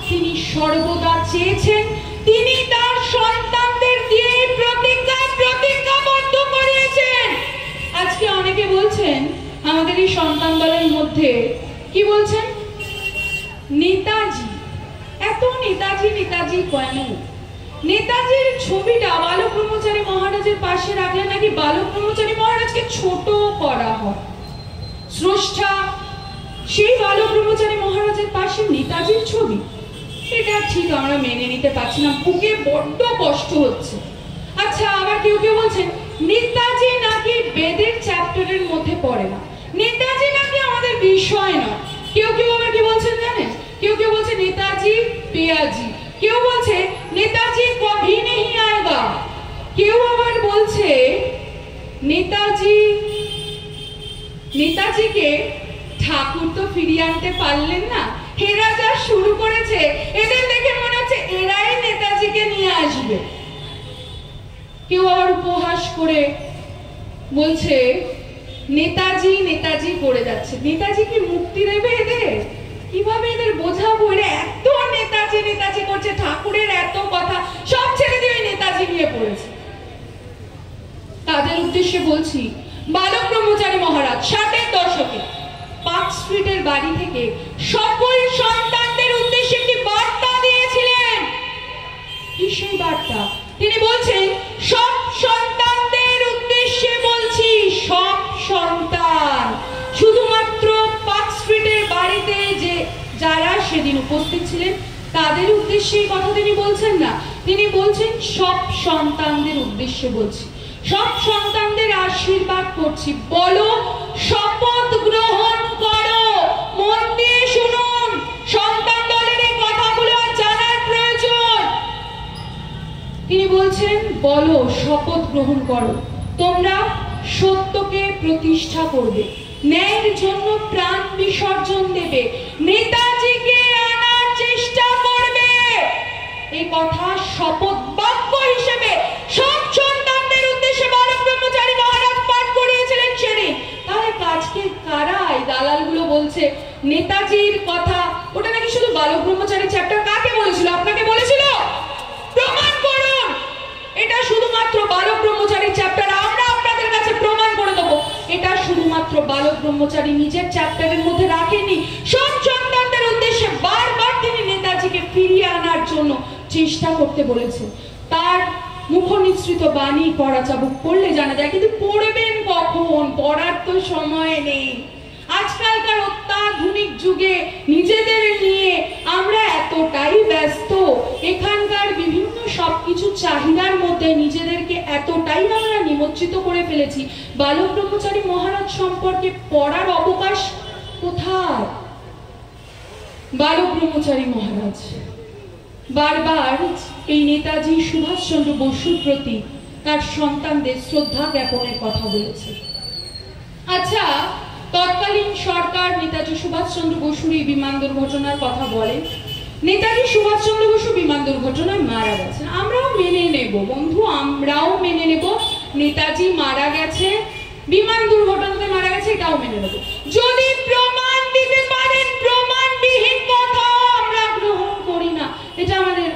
তিনি সর্বদা চেয়েছেন। তিনি তার সন্তানদের দিয়ে প্রতিজ্ঞাবদ্ধ করিয়েছেন। আজকে অনেকে বলছেন আমাদের এই সন্তান দলের মধ্যে, কি বলছেন, নেতাজি, এত নেতাজি নেতাজি কেন? নেতাজির ছবিটা বালক ব্রহ্মচারী মহারাজের পাশে রাখলে নাকি বালক ব্রহ্মচারী মহারাজকে ছোট করা হয়। স্রষ্টা সেই বালক ব্রহ্মচারী মহারাজের পাশে নেতাজির ছবি, এটা ঠিক আমরা মেনে নিতে পারছি না, বুকে বড্ড কষ্ট হচ্ছে। আচ্ছা, আবার কেউ কেউ বলছেন নেতাজি নাকি বেদের চ্যাপ্টারের মধ্যে পড়ে না, নেতাজি নাকি আমাদের বিষয় নয়। কেউ কেউ আবার কি বলছেন জানেন? কেউ কেউ বলছে নেতাজি পিয়াজি, কেউ বলছে নেতাজি কভি নেহি আয়েগা, কেউ আবার বলছে নেতাজিকে ঠাকুর তো ফিরিয়ে আনতে পারলেন না, এরা যা শুরু করেছে এদের দেখে মনে হচ্ছে এরাই নেতাজিকে নিয়ে আসবে। কেউ আবার উপহাস করে বলছে নেতাজি নেতাজি করে যাচ্ছে, নেতাজি কি মুক্তি দেবে এদের? কিভাবে এদের বোঝাবো? এরা এত নেতাজি নেতাজি করছে, ঠাকুরের এত কথা সব ছেড়ে দিয়ে নেতাজি নিয়ে পড়েছে। তাদের উদ্দেশ্যে বলছি, বালক ব্রহ্মচারী মহারাজ 60-এর দশকে পার্ক স্ট্রিটের বাড়ি থেকে সকল সন্তানদের উদ্দেশ্যে একটি বার্তা দিয়েছিলেন। কি সেই বার্তা? তিনি বলছেন, সব সন্তানদের উদ্দেশ্যে বলছি, সব সন্তান, শুধুমাত্র পার্ক স্ট্রিটের বাড়িতে যে যারা সেদিন উপস্থিত ছিলেন তাদের উদ্দেশ্যে এই কথা তিনি বলছেন না, তিনি বলছেন সব সন্তানদের উদ্দেশ্যে বলছি, সব সন্তানদের আশীর্বাদ করছি, বলো শপথ গ্রহণ করো। মন দিয়ে শুনুন, সন্তান দলের এই কথাগুলো জানার প্রয়োজন। তিনি বলছেন, বলো শপথ গ্রহণ করো, তোমরা সত্যকে প্রতিষ্ঠা করবে, ন্যায়ের জন্য প্রাণ বিসর্জন দেবে, নেতাজিকে আনার চেষ্টা করবে। এই কথা শপথ বাক্য হিসেবে সব সন্তানদের উদ্দেশ্যে বালক ব্রহ্মচারী মহারাজ পাঠ করিয়েছিলেন সেদিন। তাহলে আজকে কারা এই দালালগুলো বলছে নেতাজির কথা, ওটা নাকি শুধু বালক ব্রহ্মচারী চ্যাপ্টার? কাকে বলেছিল? আপনাকে বলেছিল? প্রমাণ করুন এটা শুধুমাত্র বালক ব্রহ্মচারী চ্যাপ্টার। আমরা আপনাদের কাছে প্রমাণ করে দেবো এটা শুধুমাত্র বালক ব্রহ্মচারী নিজের চ্যাপ্টারের মধ্যে রাখেনি। সব সন্তানদের উদ্দেশ্যে বারবার তিনি নেতাজিকে ফিরিয়ে আনার জন্য চেষ্টা করতে বলেছেন। তার মুখনিসৃত বাণী পড়া চাবুক পড়লে জানা যায়, কিন্তু পড়বেন কখন? পড়ার তো সময় নেই। আজকালকার অত্যাধুনিক যুগে নিজেদের নিয়ে আমরা এতটাই ব্যস্ত, এখানকার বিভিন্ন সবকিছু চাহিদার মধ্যে নিজেদেরকে এতটাই আমরা নিমজ্জিত করে ফেলেছি, বালক ব্রহ্মচারী মহারাজ সম্পর্কে পড়ার অবকাশ কোথায়? বালক ব্রহ্মচারী মহারাজ বারবার এই নেতাজি সুভাষচন্দ্র বসুর প্রতি তার সন্তানদের শ্রদ্ধা জ্ঞাপনের কথা বলেছে। আচ্ছা, তৎকালীন সরকার নেতাজি সুভাষচন্দ্র বসুর এই বিমান দুর্ঘটনার কথা বলে। নেতাজি সুভাষচন্দ্র বসু বিমান দুর্ঘটনায় মারা গেছেন, আমরাও মেনে নেব বন্ধু, আমরাও মেনে নেব নেতাজি মারা গেছে, বিমান দুর্ঘটনাতে মারা গেছে, এটাও মেনে নেব। যদি প্রমাণ দিতে পারেন, প্রমাণবিহীন কথা আমরা গ্রহণ করি না। এটা আমাদের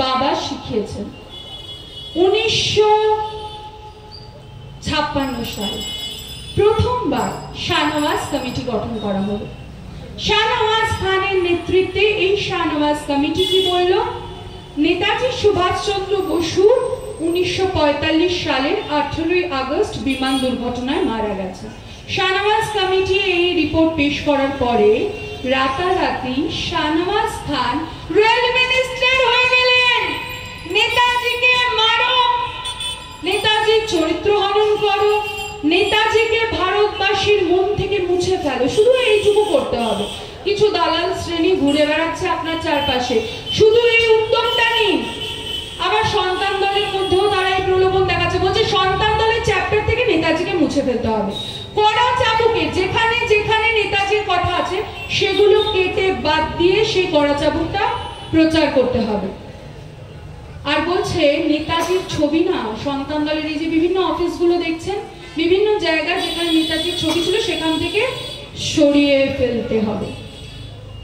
বাবা শিখিয়েছেন। 1956 সালে প্রথমবার শাহনওয়াজ কমিটি গঠন করা হলো। শাহনওয়াজ খানের নেতৃত্বে এই শাহনওয়াজ কমিটি কি বলল? নেতাজি সুভাষচন্দ্র বসু 1945 সালের 18 আগস্ট বিমান দুর্ঘটনায় মারা গেছে। শাহনওয়াজ কমিটি এই রিপোর্ট পেশ করার পরে রাতারাতি শাহনওয়াজ খান রেল মিনিস্টার হয়ে গেলেন। নেতাজিকে মারো, নেতাজির চরিত্র হনন করো, নেতাজিকে ভারতবাসীর মন থেকে মুছে ফেলো, শুধু এইটুকু করতে হবে। কিছু দালাল শ্রেণী ঘুরে বেড়াচ্ছে আপনার চারপাশে। শুধু এই উদ্যমটা নিন। আবার সন্তান দলের মধ্যেও তারা এই প্রলোভন দেখাচ্ছে, বলছে সন্তান দলের চ্যাপ্টার থেকে নেতাজিকে মুছে ফেলতে হবে। কড়া চাবুকে যেখানে যেখানে নেতাজির কথা আছে সেগুলো কেটে বাদ দিয়ে সেই কড়া চাবুকটা প্রচার করতে হবে। আর বলছে নেতাজির ছবি না সন্তান দলের এই যে বিভিন্ন অফিসগুলো দেখছেন, বিভিন্ন জায়গায় যেখানে নেতাজির ছবি ছিল সেখান থেকে সরিয়ে ফেলতে হবে।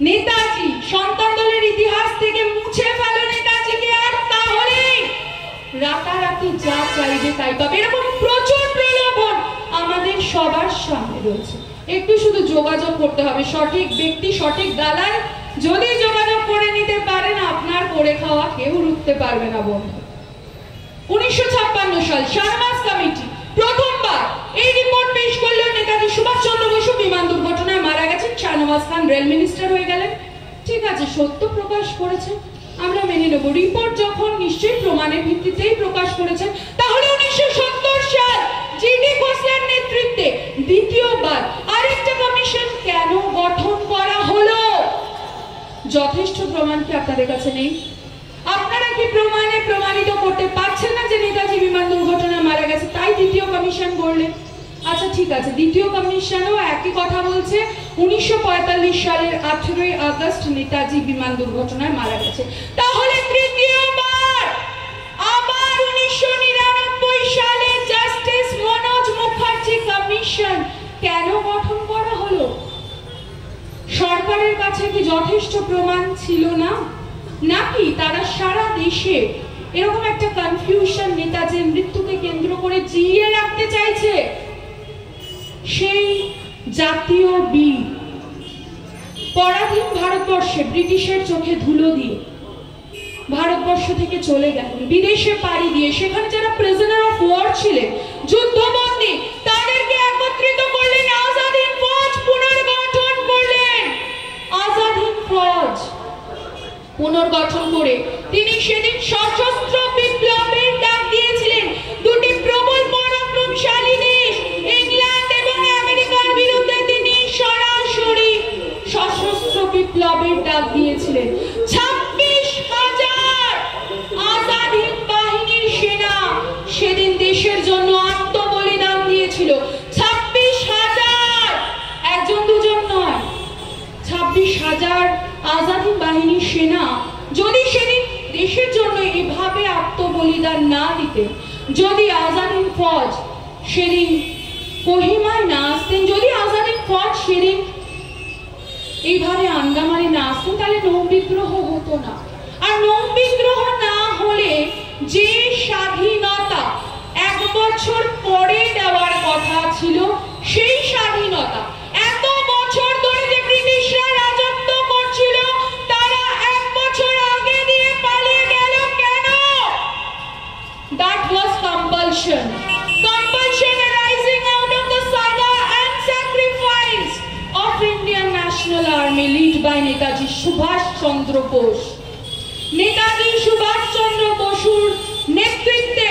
নেতাজি সন্তান দলের ইতিহাস থেকে মুছে ফেলো নেতাজিকে, আর তাহলে রাতারাতি যা চাইবে তাই পাবে। এরকম প্রচুর প্রলোভন আমাদের সবার সামনে রয়েছে। একটু শুধু যোগাযোগ করতে হবে, সঠিক ব্যক্তি সঠিক দালাল যদি যোগাযোগ করে নিতে পারেন আপনার করে খাওয়া কেউ রুখতে পারবে না বন্ধু। 1956 সাল শাহনামাজ কমিটি প্রথমবার এই রিপোর্ট পেশ করলো নেতাজি সুভাষচন্দ্র বসু বিমান দুর্ঘটনায় মারা গেছেন, শাহনওয়াজ খান রেল মিনিস্টার হয়ে গেলেন। ঠিক আছে, সত্য প্রকাশ করেছে, আমরা মেনে নেব। রিপোর্ট যখন নিশ্চয়ই প্রমাণের ভিত্তিতেই প্রকাশ করেছেন, তাহলে 1970 সাল জিডি খোসলার নেতৃত্বে দ্বিতীয়বার আরেকটা কমিশন কেন গঠন করা হলো? যথেষ্ট প্রমাণ কি আপনাদের কাছে নেই? আপনারা কি প্রমাণে প্রমাণিত করতে পারছেন না যে নেতাজি বিমান দুর্ঘটনায় মারা গেছে, তাই দ্বিতীয় কমিশন করলেন? আচ্ছা ঠিক আছে, দ্বিতীয় কমিশনও একই কথা বলছে, 1945 সালের 18 আগস্ট নেতাজি বিমান দুর্ঘটনায় মারা গেছে। তাহলে তৃতীয়বার আবার 1999 সালে জাস্টিস মনোজ মুখার্জি কমিশন কেন গঠন করা হলো? সরকারের কাছে কি যথেষ্ট প্রমাণ ছিল না, নাকি তারা সারা দেশে এরকম একটা কনফিউশন নেতাজির মৃত্যুকে কেন্দ্র করে জিইয়ে রাখতে চাইছে? সেই জাতীয় বীর পরাধীন ভারতবর্ষে ব্রিটিশের চোখে ধুলো দিয়ে ভারতবর্ষ থেকে চলে গেলেন, বিদেশে পাড়ি দিয়ে সেখানে যারা প্রিজনার অফ ওয়ার ছিলেন, যুদ্ধবন্দী, তাদেরকে একত্রিত করলেন, আজাদ হিন্দ ফৌজ পুনর্গঠন করলেন। আজাদ হিন্দ ফৌজ পুনর্গঠন করে তিনি সেদিন সশস্ত্র বিপ্লবের ডাক দিয়েছিলেন। দুটি প্রবল পরাক্রমশালী দেশ ইংল্যান্ড এবং আমেরিকার বিরুদ্ধে তিনি সরাসরি সশস্ত্র বিপ্লবের ডাক দিয়েছিলেন। 26,000 আজাদ হিন্দ বাহিনীর সেনা সেদিন দেশের জন্য আত্মবলিদান দিয়েছিল। 26,000, একজন দুজন নয়, 26,000 আজাদ হিন্দ বাহিনীর সেনা যদি সেদিন দেশের জন্য এভাবে আত্মবলিদান না দিতেন, যদি আজাদ হিন্দ ফৌজ সেদিন কোহিমায় না আসতেন, যদি আজাদ হিন্দ ফৌজ সেদিন এইভাবে আন্দামানে না আসতেন, তাহলে নৌবিদ্রোহ হতো না। আর নৌবিদ্রোহ না হলে যে স্বাধীনতা 1 বছর পরে দেওয়ার কথা ছিল, সেই স্বাধীনতা এত বছর ধরে যে ব্রিটিশরা রাজত্ব করছিল, তারা 1 বছর আগে দিয়ে পালিয়ে গেল কেন? That was compulsion. Compulsion arising out of the saga and sacrifice of Indian National Army led by Netaji Subhash Chandra Bose. Netaji Subhash চন্দ্র বসুর নেতৃত্বে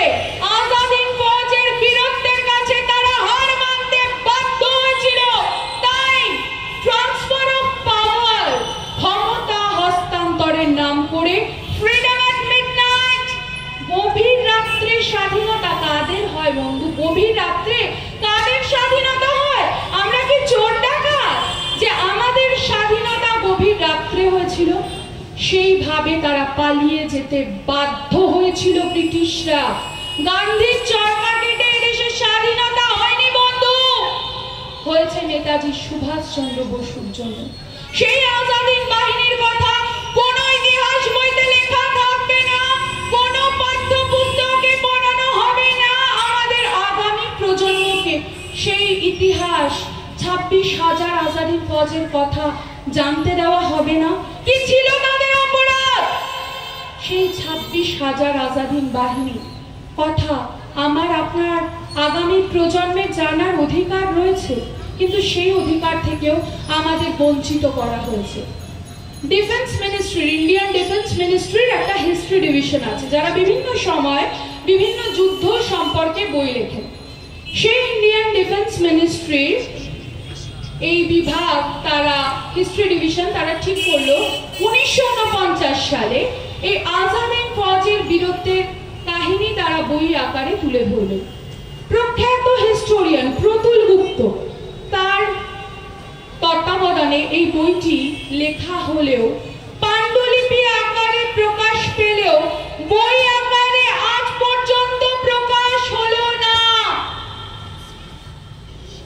আজাদ হিন্দ ফৌজের বীরত্বের কাছে তারা হার মানতে বাধ্য হয়েছিল। তাই ট্রান্সফার অফ পাওয়ার, ক্ষমতা হস্তান্তরের নাম করে ফ্রিডম এট মিডনাইট, গভীর রাত্রে স্বাধীনতা কাদের হয় বন্ধু? গভীর রাত্রে কাদের স্বাধীনতা হয়? আমরা কি চোর ডাকাত যে আমাদের স্বাধীনতা গভীর রাত্রে হয়েছিল? সেইভাবে তারা পালিয়ে যেতে বাধ্য হয়েছিল ব্রিটিশরা। গান্ধীর চরকা কেটে দেশের স্বাধীনতা হয়নি বন্ধু, হয়েছে নেতাজি সুভাষ চন্দ্র বসুর জন্য। সেই আজাদ হিন্দ বাহিনীর কথা কোন ইতিহাস বইতে লেখা থাকবে না, কোন পাঠ্যপুস্তকে পড়ানো হবে না। আমাদের আগামী প্রজন্মকে সেই ইতিহাস 26,000 আজাদ হিন্দ ফৌজের কথা জানতে দেওয়া হবে না। কি ছিল তাদের অপরাধ? সেই 26,000 আজাদ হিন্দ বাহিনী কথা আমার আপনার আগামী প্রজন্মের জানার অধিকার রয়েছে, কিন্তু সেই অধিকার থেকেও আমাদের বঞ্চিত করা হয়েছে। ডিফেন্স মিনিস্ট্রি, ইন্ডিয়ান ডিফেন্স মিনিস্ট্রির একটা হিস্ট্রি ডিভিশন আছে, যারা বিভিন্ন সময় বিভিন্ন যুদ্ধ সম্পর্কে বই লেখেন। সেই ইন্ডিয়ান ডিফেন্স মিনিস্ট্রির এই বিভাগ তারা হিস্ট্রি ডিভিশন তারা ঠিক করলো 1949 সালে এই আজাদ হিন্দ ফৌজের বীরত্বের কাহিনী তারা বই আকারে তুলে ধরলো। প্রখ্যাত হিস্টোরিয়ান প্রতুল গুপ্ত তার তত্ত্বাবধানে এই বইটি লেখা হলেও পাণ্ডুলিপি আকারে প্রকাশ পেলেও বই আকারে আজ পর্যন্ত প্রকাশ হলো না।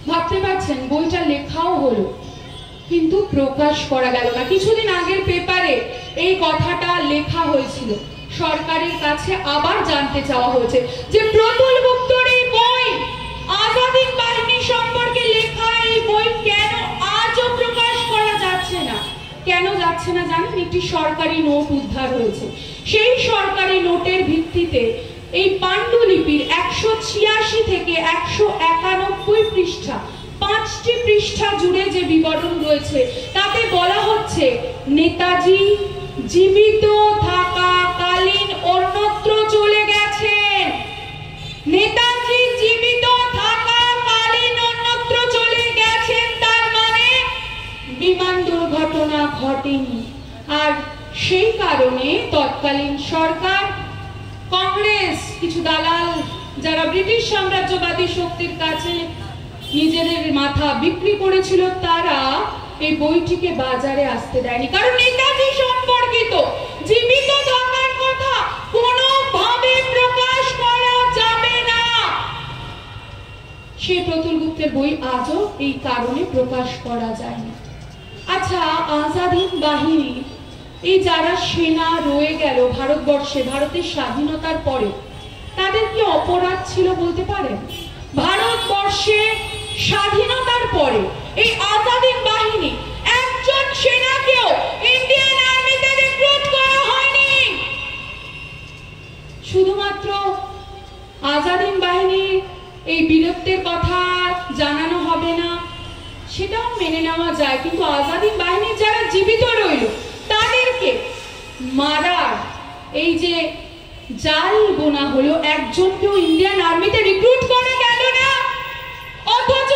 ভাবতে পারছেন, বইটা লেখাও হলো কিন্তু প্রকাশ করা গেল না। কিছুদিন আগের পেপারে এই কথাটা লেখা হয়েছিল, সরকারের কাছে আবার জানতে চাওয়া হয়েছে যে প্রতুল গুপ্তর এই বই আজাদ হিন্দ বাহিনী সম্পর্কে লেখা এই বই কেন আজও প্রকাশ করা যাচ্ছে না। কেন যাচ্ছে না জানেন? একটি সরকারি নোট উদ্ধার হয়েছে। সেই সরকারি নোটের ভিত্তিতে এই পাণ্ডুলিপির 186 থেকে 191 পৃষ্ঠা, 5টি পৃষ্ঠা জুড়ে যে বিবরণ রয়েছে তাতে বলা হচ্ছে নেতাজি জীবিত থাকাকালীন অন্যত্র চলে গেছেন। নেতাজি জীবিত থাকাকালীন অন্যত্র চলে গেছেন, তার মানে বিমান দুর্ঘটনা ঘটেনি। আর সেই কারণে তৎকালীন সরকার, কংগ্রেস, কিছু দালাল যারা ব্রিটিশ সাম্রাজ্যবাদী শক্তির কাছে নিজেদের মাথা বিক্রি করেছিল, তারা এই বইটিকে বাজারে আসতে দেয়নি। কারণ নেতাজি সম্পর্কিত জীবিত থাকার কথা কোনোভাবে প্রকাশ করা যাবে না। সেই প্রতুল গুপ্তের বই আজও এই কারণে প্রকাশ করা যায়নি। আচ্ছা, আজাদ হিন্দ বাহিনী এই যারা সেনা রয়ে গেল ভারতবর্ষে, ভারতের স্বাধীনতার পরে, তাদের কি অপরাধ ছিল বলতে পারেন? ভারতবর্ষে স্বাধীনতার পরে এই আজাদ হিন্দ বাহিনী একজন সেনাকেও ইন্ডিয়ান আর্মিতে রিক্রুট করা হয়নি। শুধুমাত্র আজাদ হিন্দ বাহিনীর এই বীরত্বের কথা জানানো হবে না, সেটাও মেনে নেওয়া যায়, কিন্তু আজাদ হিন্দ বাহিনীর যারা জীবিত রইল তাদেরকে মারার এই যে জাল বোনা হলো, একজনকেও ইন্ডিয়ান আর্মিতে রিক্রুট করা গেল না। অথচ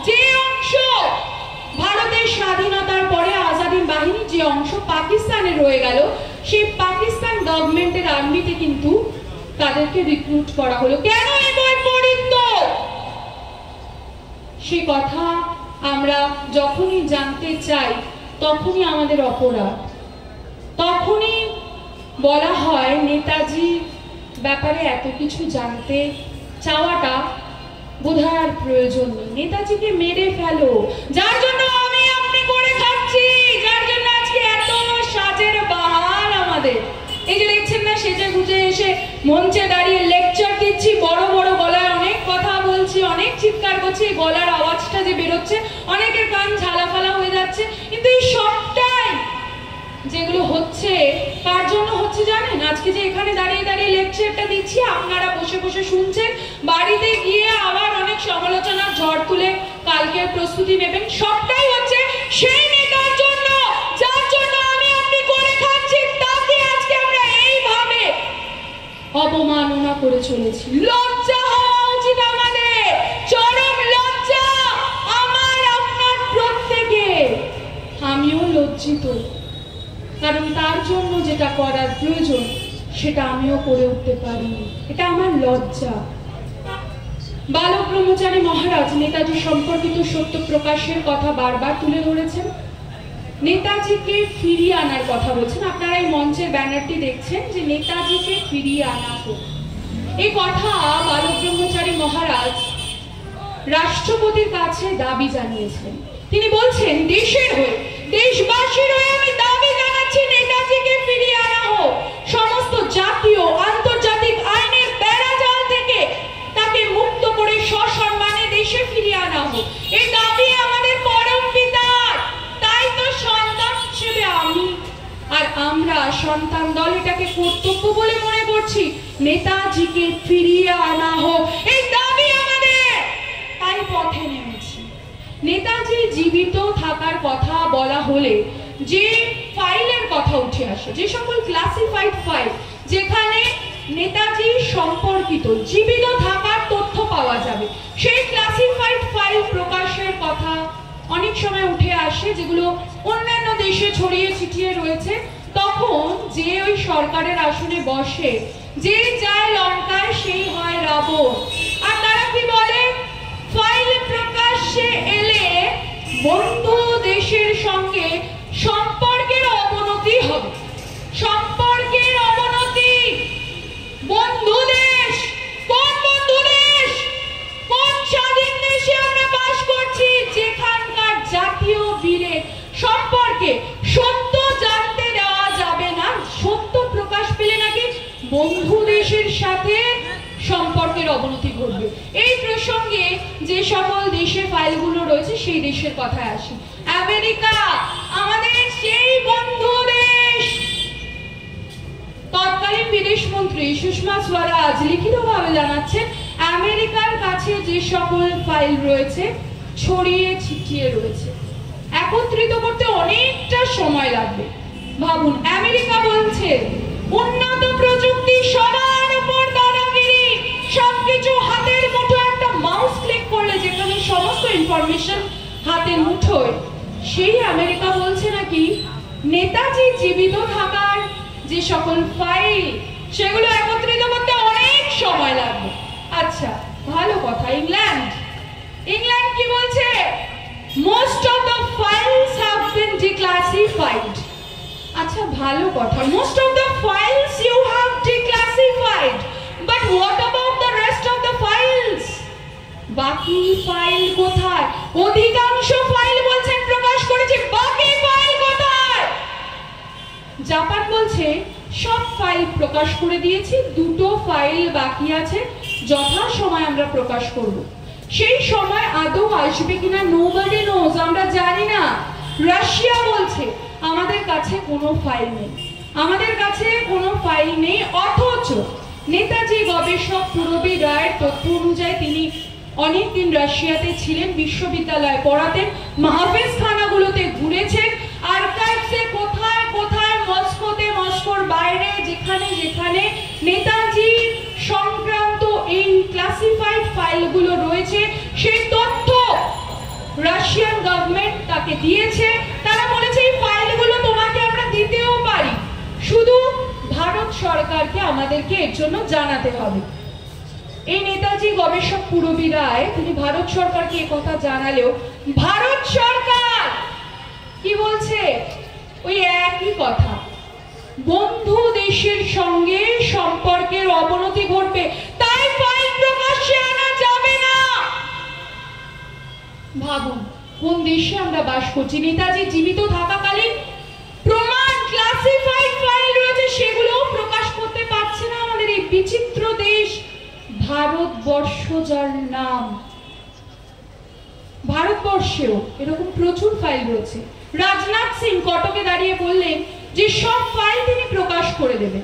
যে অংশ ভারতের স্বাধীনতার পরে আজাদ হিন্দ বাহিনী, যে অংশ পাকিস্তানে রয়ে গেল, সেই পাকিস্তান গভর্নমেন্টের আর্মিতে কিন্তু তাদেরকে রিক্রুট করা হলো। কেন এই বৈপরীত্য? সে কথা আমরা যখনই জানতে চাই তখনই আমাদের অপরাধ। তখনই বলা হয় নেতাজি ব্যাপারে এত কিছু জানতে চাওয়াটা বোধহয় আর প্রয়োজন নেই। নেতাজিকে মেরে ফেলো, যার জন্য আমি আপনি করে খাচ্ছি, যার জন্য আজকে এত সাজের বাহার আমাদের। এই যে দেখছেন না, সেজে গুজে এসে মঞ্চে দাঁড়িয়ে লেকচার দিচ্ছি, বড় বড় গলায় অনেক কথা বলছি, অনেক চিৎকার করছি, গলার আওয়াজটা যে বেরোচ্ছে অনেকের কান ঝালাফালা হয়ে যাচ্ছে, কিন্তু এই সবটাই যেগুলো হচ্ছে কার জন্য হচ্ছে জানেন? আজকে যে এখানে দাঁড়িয়ে দাঁড়িয়ে লেকচারটা দিচ্ছি, আপনারা বসে বসে শুনছেন, বাড়িতে গিয়ে আবার অনেক সমালোচনার ঝড় তুলে কালকের প্রস্তুতি নেবেন, সবটাই হচ্ছে সেই নেতার জন্য যার জন্য আমি আপনি করে খাচ্ছি, তাকে আজকে আমরা এইভাবে অপমাননা করে চলেছি। লজ্জা হওয়া উচিত আমাদের, চরম লজ্জা আমার আপনার প্রত্যেকের। আমিও লজ্জিত, কারণ তার জন্য যেটা করার প্রয়োজন সেটা আমিও করে উঠতে পারিনি, এটা আমার লজ্জা। বালক ব্রহ্মচারী মহারাজ নেতাজি সম্পর্কিত সত্য প্রকাশের কথা বারবার তুলে ধরেছেন, নেতাজিকে ফিরিয়ে আনার কথা বলছেন। আপনারা এই মঞ্চের ব্যানারটি দেখছেন যে নেতাজিকে ফিরিয়ে আনা হোক, এই কথা বালক ব্রহ্মচারী মহারাজ রাষ্ট্রপতির কাছে দাবি জানিয়েছেন। তিনি বলছেন, দেশের হয়ে, দেশবাসীর হয়ে আমি দাবি জানাচ্ছি নেতাজিকে ফিরিয়ে আনা হোক। সমস্ত জাতীয় আন্তর্জাতিক আইনের বেড়াজাল থেকে তাকে মুক্ত করে সসম্মানে দেশে ফিরিয়ে আনা হোক। এই দাবি আমাদের পরম পিতার। তাই তো সন্তান হিসেবে আমি আর আমরা সন্তান দল এটাকে কর্তব্য বলে মনে করছি, নেতাজিকে ফিরিয়ে আনা হোক, এই দাবি আমাদের। তাই পথে নেমেছি। নেতাজি জীবিত থাকার কথা বলা হলে যে ফাইলের কথা উঠে আসে, যে সকল ক্লাসিফাইড ফাইল যেখানে নেতাজি সম্পর্কিত জীবিত থাকার তথ্য পাওয়া যাবে, সেই ক্লাসিফাইড ফাইল প্রকাশের কথা অনেক সময় উঠে আসে, যেগুলো অন্যান্য দেশে ছড়িয়ে ছিটিয়ে রয়েছে, তখন যে ওই সরকারের আসনে বসে, যে যায় লঙ্কায় সেই হয় রাবণ। আর তারা কি বলে, ফাইল প্রকাশ্যে এলে বন্ধু দেশের সঙ্গে সম্পর্কের অবনতি হবে। সম্পর্কের অবনতি। বন্ধু দেশ, কোন বন্ধু দেশ? কোন স্বাধীন দেশে আমরা বাস করছি যেখানকার জাতীয় বীরের সম্পর্কে সত্য জানতে দেওয়া যাবে না? সত্য প্রকাশ পেলে নাকি বন্ধু দেশের সাথে সম্পর্কের অবনতি ঘটবে। এই প্রসঙ্গে যে সকল দেশের ফাইলগুলো রয়েছে সেই দেশের কথায় আসি। আমেরিকা আমাদের সেই বন্ধু দেশ। তৎকালীন বিদেশ মন্ত্রী সুষমা স্বরাজ লিখিতভাবে জানাচ্ছেন, আমেরিকার কাছে যে সকল ফাইল রয়েছে ছড়িয়ে ছিটিয়ে রয়েছে, একত্রিত করতে অনেকটা সময় লাগবে। ভাবুন, আমেরিকা বলছে উন্নত প্রযুক্তি, সবার উপর দাদাগিরি, সবকিছু হাতের মুঠো, একটা মাউস ক্লিক করলে যেখানে সমস্ত ইনফরমেশন হাতের মুঠোয়। সেই আমেরিকা বলছে নাকি নেতাজি জীবিত থাকার যে সকল ফাইল সেগুলো একত্রিত করতে অনেক সময় লাগবে। আচ্ছা, ভালো কথা। ইংল্যান্ড কি বলছে? Most of the files have been declassified. আচ্ছা, ভালো কথা। Most of the files you have declassified, but what about the rest of the files? বাকি ফাইল কোথায়? অধিকাংশ ফাইল বলছেন প্রকাশ করেছে, বাকি ফাইল কোথায়? জাপান বলছে সব ফাইল প্রকাশ করে দিয়েছি, দুটো ফাইল বাকি আছে, যথা সময় আমরা প্রকাশ করব। সেই সময় আদৌ আসবে কিনা নোবডি নোজ, আমরা জানি না। রাশিয়া বলছে আমাদের কাছে কোনো ফাইল নেই, আমাদের কাছে কোনো ফাইল নেই। অথচ নেতাজি গবেষক পূরবী রায়ের তথ্য অনুযায়ী তিনি অনেকদিন রাশিয়াতে ছিলেন, বিশ্ববিদ্যালয়ে পড়াতেন, মাহফিজ খানাগুলোতে ঘুরেছেন, আর্কাইভসে কোথায় কোথায়, মস্কোতে, মস্কোর বাইরে, যেখানে যেখানে নেতাজি সংক্রান্ত এই ক্লাসিফাইড ফাইলগুলো রয়েছে, সেই তথ্য রাশিয়ান গভর্নমেন্ট তাকে দিয়েছে। তারা বলেছে এই ফাইলগুলো তোমাকে আমরা দিতেও পারি, শুধু ভারত সরকারকে আমাদেরকে এর জন্য জানাতে হবে। এই নেতাজি গবেষক পূরবী রায় তিনি ভারত সরকারকে এই কথা জানালেও ভারত সরকার কি বলছে? ওই একই কথা, বন্ধু দেশের সঙ্গে সম্পর্কের অবনতি ঘটবে, তাই ফাইল প্রকাশ্যে আনা যাবে না। ভাবুন কোন দেশে আমরা বাস করছি। নেতাজি জীবিত থাকাকালীন প্রমাণ ক্লাসিফাইড ফাইল রয়েছে, সেগুলোও প্রকাশ করতে পারছে না আমাদের এই বিচিত্র দেশ ভারতবর্ষ, যার নাম। ভারতবর্ষেও এরকম প্রচুর ফাইল রয়েছে। রাজনাথ সিং কটকে দাঁড়িয়ে বললেন যে সব ফাইল তিনি প্রকাশ করে দেবেন,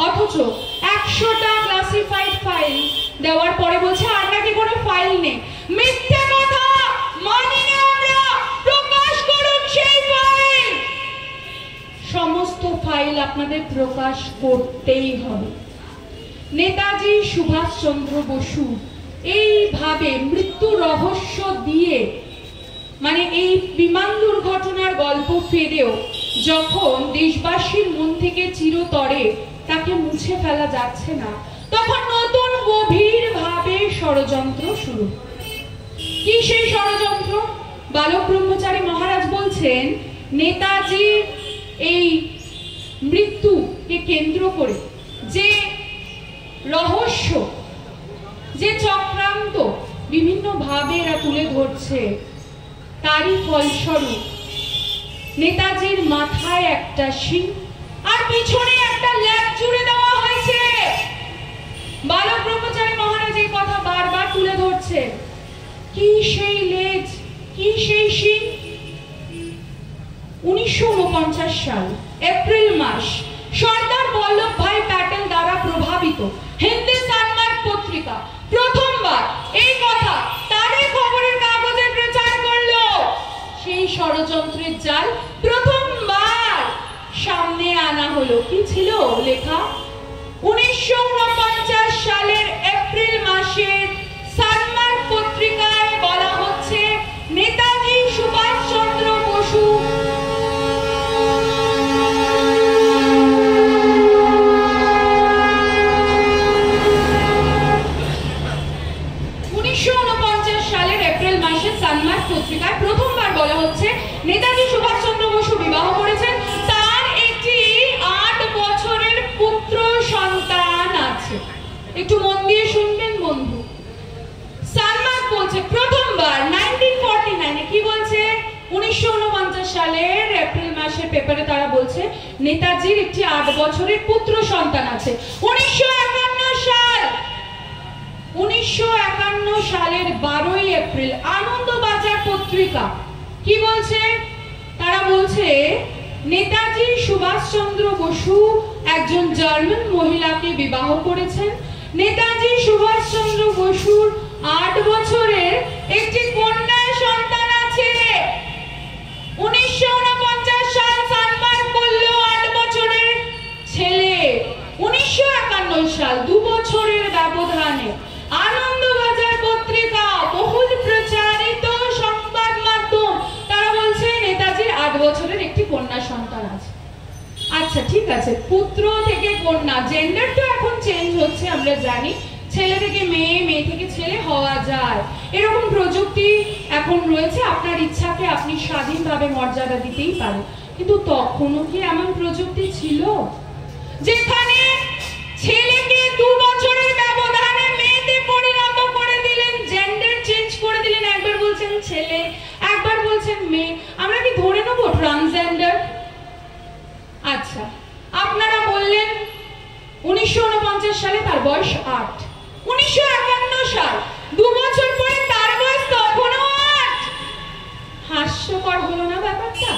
অথচ 100টা ক্লাসিফাইড ফাইল দেওয়ার পরে বলছে আর নাকি কোনো ফাইল নেই। মিথ্যে কথা, মানি না আমরা, প্রকাশ করুন সেই ফাইল। সমস্ত ফাইল আপনাদের প্রকাশ করতেই হবে। নেতাজি সুভাষচন্দ্র বসু এইভাবে মৃত্যু রহস্য দিয়ে, মানে এই বিমান দুর্ঘটনার গল্প ফেরেও যখন দেশবাসীর মন থেকে চিরতরে তাকে মুছে ফেলা যাচ্ছে না, তখন নতুন গভীর ভাবে ষড়যন্ত্র শুরু। কি সেই ষড়যন্ত্র? বালক ব্রহ্মচারী মহারাজ বলছেন নেতাজি এই মৃত্যুকে কেন্দ্র করে যে রহস্য, যে চক্রান্ত বিভিন্ন ভাবে এরা তুলে ধরছে, তারই ফলস্বরূপ নেতাজির মাথায় একটা শিং আর পিছনে একটা ল্যাজ জুড়ে দেওয়া হয়েছে। বালক ব্রহ্মচারী মহারাজ এই কথা বারবার তুলে ধরছে। কি সেই লেজ, কি সেই শিং? 1949 সাল এপ্রিল মাস সর্দার বল্লভভাই প্যাটেল দ্বারা প্রভাবিত হিন্দুস্তান পত্রিকা প্রথমবার এই কথা তাদের খবরের কাগজে প্রচার করলো। সেই ষড়যন্ত্রের জাল প্রথমবার সামনে আনা হলো। কি ছিল লেখা? 1949 সালের এপ্রিল মাসের সানমার্ক পত্রিকায় বলা হচ্ছে নেতাজি সুভাষ নেতাজি সুভাষচন্দ্র বসু বিবাহ করেছেন, তার একটি 8 বছরের পুত্র সন্তান আছে। একটু মন দিয়ে শুনবেন বন্ধু। সালমান বলছে প্রথমবার 1949 কি বলছে, 1949 সালের এপ্রিল মাসের পেপারে তারা বলছে নেতাজির একটি 8 বছরের পুত্র সন্তান আছে। 1951 সালের 12 এপ্রিল আনন্দবাজার পত্রিকা কি বলছে, তারা বলছে নেতাজি সুভাষচন্দ্র বসু একজন জার্মান মহিলাকে বিবাহ করেছেন। নেতাজি সুভাষচন্দ্র বসুর 8 বছরের একটি কন্যা সন্তান আছে। 1949 সাল সালমান করল 8 বছরের ছেলে। 1951 সাল 2 বছরের ব্যবধানে আনন্দবাজার পত্রিকা বহুল প্রচারিত সংবাদ মাধ্যম তারা বলছে নেতাজির 8 বছরের একটি কন্যা সন্তান আছে। আচ্ছা ঠিক আছে, পুত্র থেকে কন্যা, জেন্ডার তো এখন চেঞ্জ হচ্ছে আমরা জানি, ছেলে থেকে মেয়ে, মেয়ে থেকে ছেলে হওয়া যায়, এরকম প্রযুক্তি এখন রয়েছে, আপনার ইচ্ছাকে আপনি স্বাধীনভাবে মর্যাদা দিতেই পারেন। কিন্তু তখনও কি এমন প্রযুক্তি ছিল যেখানে ছেলেকে 2 বছরের ব্যবধানে মেয়েতে পরিণত করে দিলেন, জেন্ডার চেঞ্জ করে দিলেন, একবার বলছেন ছেলে একবার বলছেন মেয়ে, আমরা কি ধরে নেব ট্রান্সজেন্ডার? আচ্ছা আপনারা বললেন 1949 সালে তার বয়স 8, 1951 সাল 2 বছর পরে তার বয়স তখনও 8। হাস্যকর হলো না ব্যাপারটা?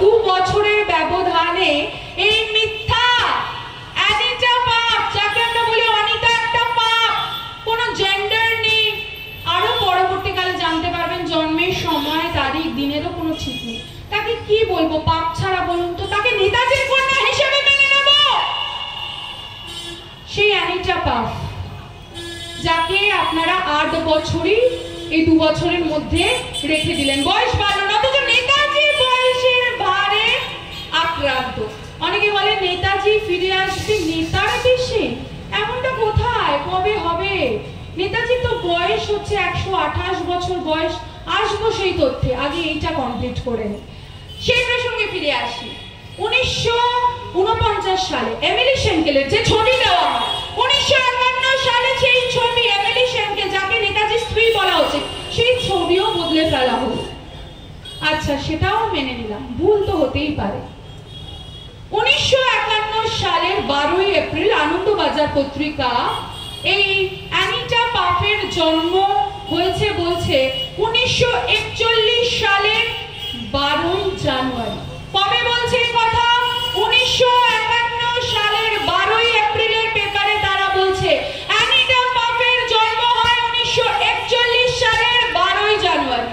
2 বছরের ব্যবধানে এই মিথ্যা অ্যানিটা পাপ, যাকে আমরা বলি অনিতা একটা পাপ, কোনো জেন্ডার নেই। আরো পরবর্তীকালে জানতে পারবেন জন্মের সময় তারিখ দিনেরও কোনো ঠিক নেই। তাকে কি বলবো পাপ ছাড়া বলুন তো? তাকে নেতাজির কন্যা হিসেবে মেনে নেব? সেই অ্যানিটা পাপ যাকে আপনারা 8 বছরই এই 2 বছরের মধ্যে রেখে দিলেন, বয়স বাড়লো না, অথচ নেতাজি বয়সের ভারে আক্রান্ত। অনেকে বলে নেতাজি ফিরে আসবে নেতার দেশে, এমনটা কোথায়, কবে হবে? নেতাজি তো বয়স হচ্ছে 128 বছর বয়স, আসবো সেই তথ্যে, আগে এইটা কমপ্লিট করে নিই। সেই প্রসঙ্গে ফিরে আসি। 1949 সালে এমিলি শেনকেলের যে ছবি দেওয়া হয়, 1951 সালে সেই ছবি এমিলি শেনকেল, যাকে নেতাজির স্ত্রী বলা হচ্ছে, সেই ছবিও বদলে ফেলা হলো। আচ্ছা সেটাও মেনে নিলাম, ভুল তো হতেই পারে। 1951 সালের 12 এপ্রিল আনন্দবাজার পত্রিকা এই অ্যানিটা পাফের জন্ম হয়েছে বলছে 1941 সালের 12 জানুয়ারি। কবে বলছে এই কথা? 1951 সালের 12 এপ্রিলের পেপারে তারা বলছে অ্যানিটা পাফের জন্ম হয় 1941 সালের 12 জানুয়ারি।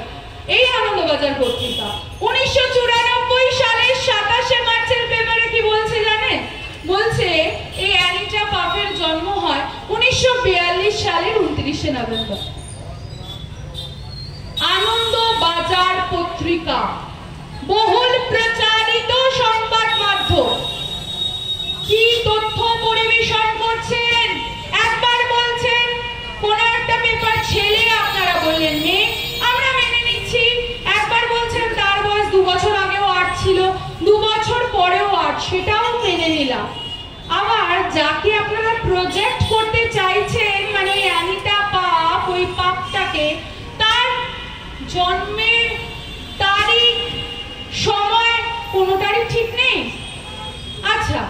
এই আনন্দবাজার পত্রিকা 1994 সালের 27 মার্চের পেপারে কি বলছে জানেন? বলছে এই অ্যানিটা পাফের জন্ম হয় 1942 সালের 29 নভেম্বর। আনন্দবাজার পত্রিকা বহুল প্রচারিত সংবাদ মাধ্যম কি তথ্য পরিবেশন করছেন? একবার বলছেন কোন একটা পেপার ছেলে, আপনারা বললেন মেয়ে, আমরা মেনে নিচ্ছি। একবার বলছেন তার বয়স 2 বছর আগেও 8 ছিল, 2 বছর পরেও 8, সেটাও মেনে নিলাম। আবার যাকে আপনারা প্রজেক্ট করতে চাইছেন, মানে অ্যানিটা পাপ, ওই পাপটাকে তার জন্মের তারিখ সময় কোনোটারই ঠিক নেই। আচ্ছা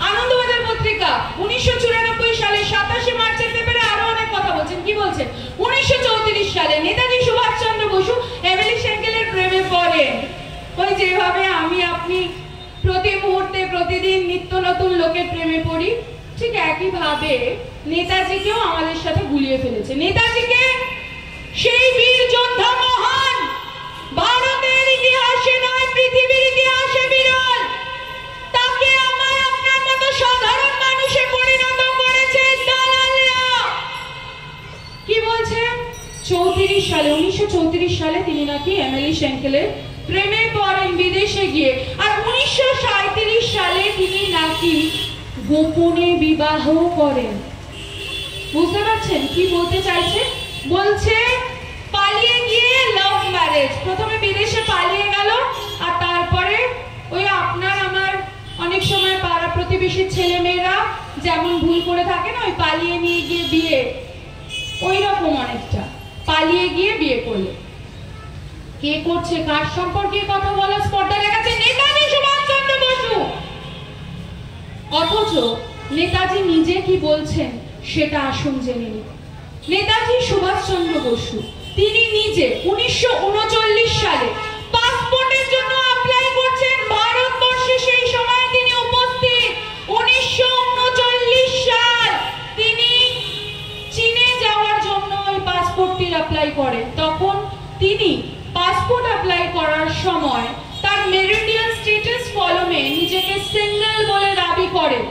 আনন্দবাজার পত্রিকা 1994 সালে 27 মার্চের পেপারে আরো অনেক কথা বলছেন। কি বলছেন? 1934 সালে নেতাজি সুভাষচন্দ্র বসু এমিলি শেনকেলের প্রেমে পড়েন। ওই যেভাবে আমি আপনি প্রতি মুহূর্তে প্রতিদিন নিত্য নতুন লোকের প্রেমে পড়ি, ঠিক একই ভাবে নেতাজিকেও আমাদের সাথে গুলিয়ে ফেলেছে। নেতাজিকে, সেই বীর যোদ্ধা মহান, ভারতের ইতিহাসে নয় পৃথিবীর ইতিহাসে বিরল, তাকে আমার আপনার মতো সাধারণ মানুষে পরিণত করেছে দালালরা। কি বলছে? 1934 সালে তিনি নাকি এমিলি শেনকেলের প্রেমে পড়েন বিদেশে গিয়ে, আর 1937 সালে তিনি নাকি গোপনে বিবাহ করেন। বুঝতে পারছেন কি বলতে চাইছে? বলছে পালিয়ে গিয়ে লাভ ম্যারেজ। প্রথমে যেমন ভুল করে থাকে না, ওই পালিয়ে নিয়ে গিয়ে বিয়ে, ওই রকম অনেকটা পালিয়ে গিয়ে বিয়ে করলে। কে করছে, কার সম্পর্কে কথা বলা স্পর্ধা দেখাচ্ছে? নেতাজি সুভাষচন্দ্র বসু। অথচ নেতাজি নিজে কি বলছেন সেটা আসুন জেনে নিন। নেতাজি সুভাষচন্দ্র বসু তিনি নিজে 1939 সালে পাসপোর্টের জন্য অ্যাপ্লাই করছেন ভারতবর্ষে। সেই সময় তিনি উপস্থিত। 1939 সাল তিনি চীনে যাওয়ার জন্য ওই পাসপোর্টটি অ্যাপ্লাই করেন। তখন তিনি পাসপোর্ট অ্যাপ্লাই করার সময় তার মেরিডিয়ান স্ট্যাটাস কলমে নিজেকে সিঙ্গেল বলে দাবি করেন।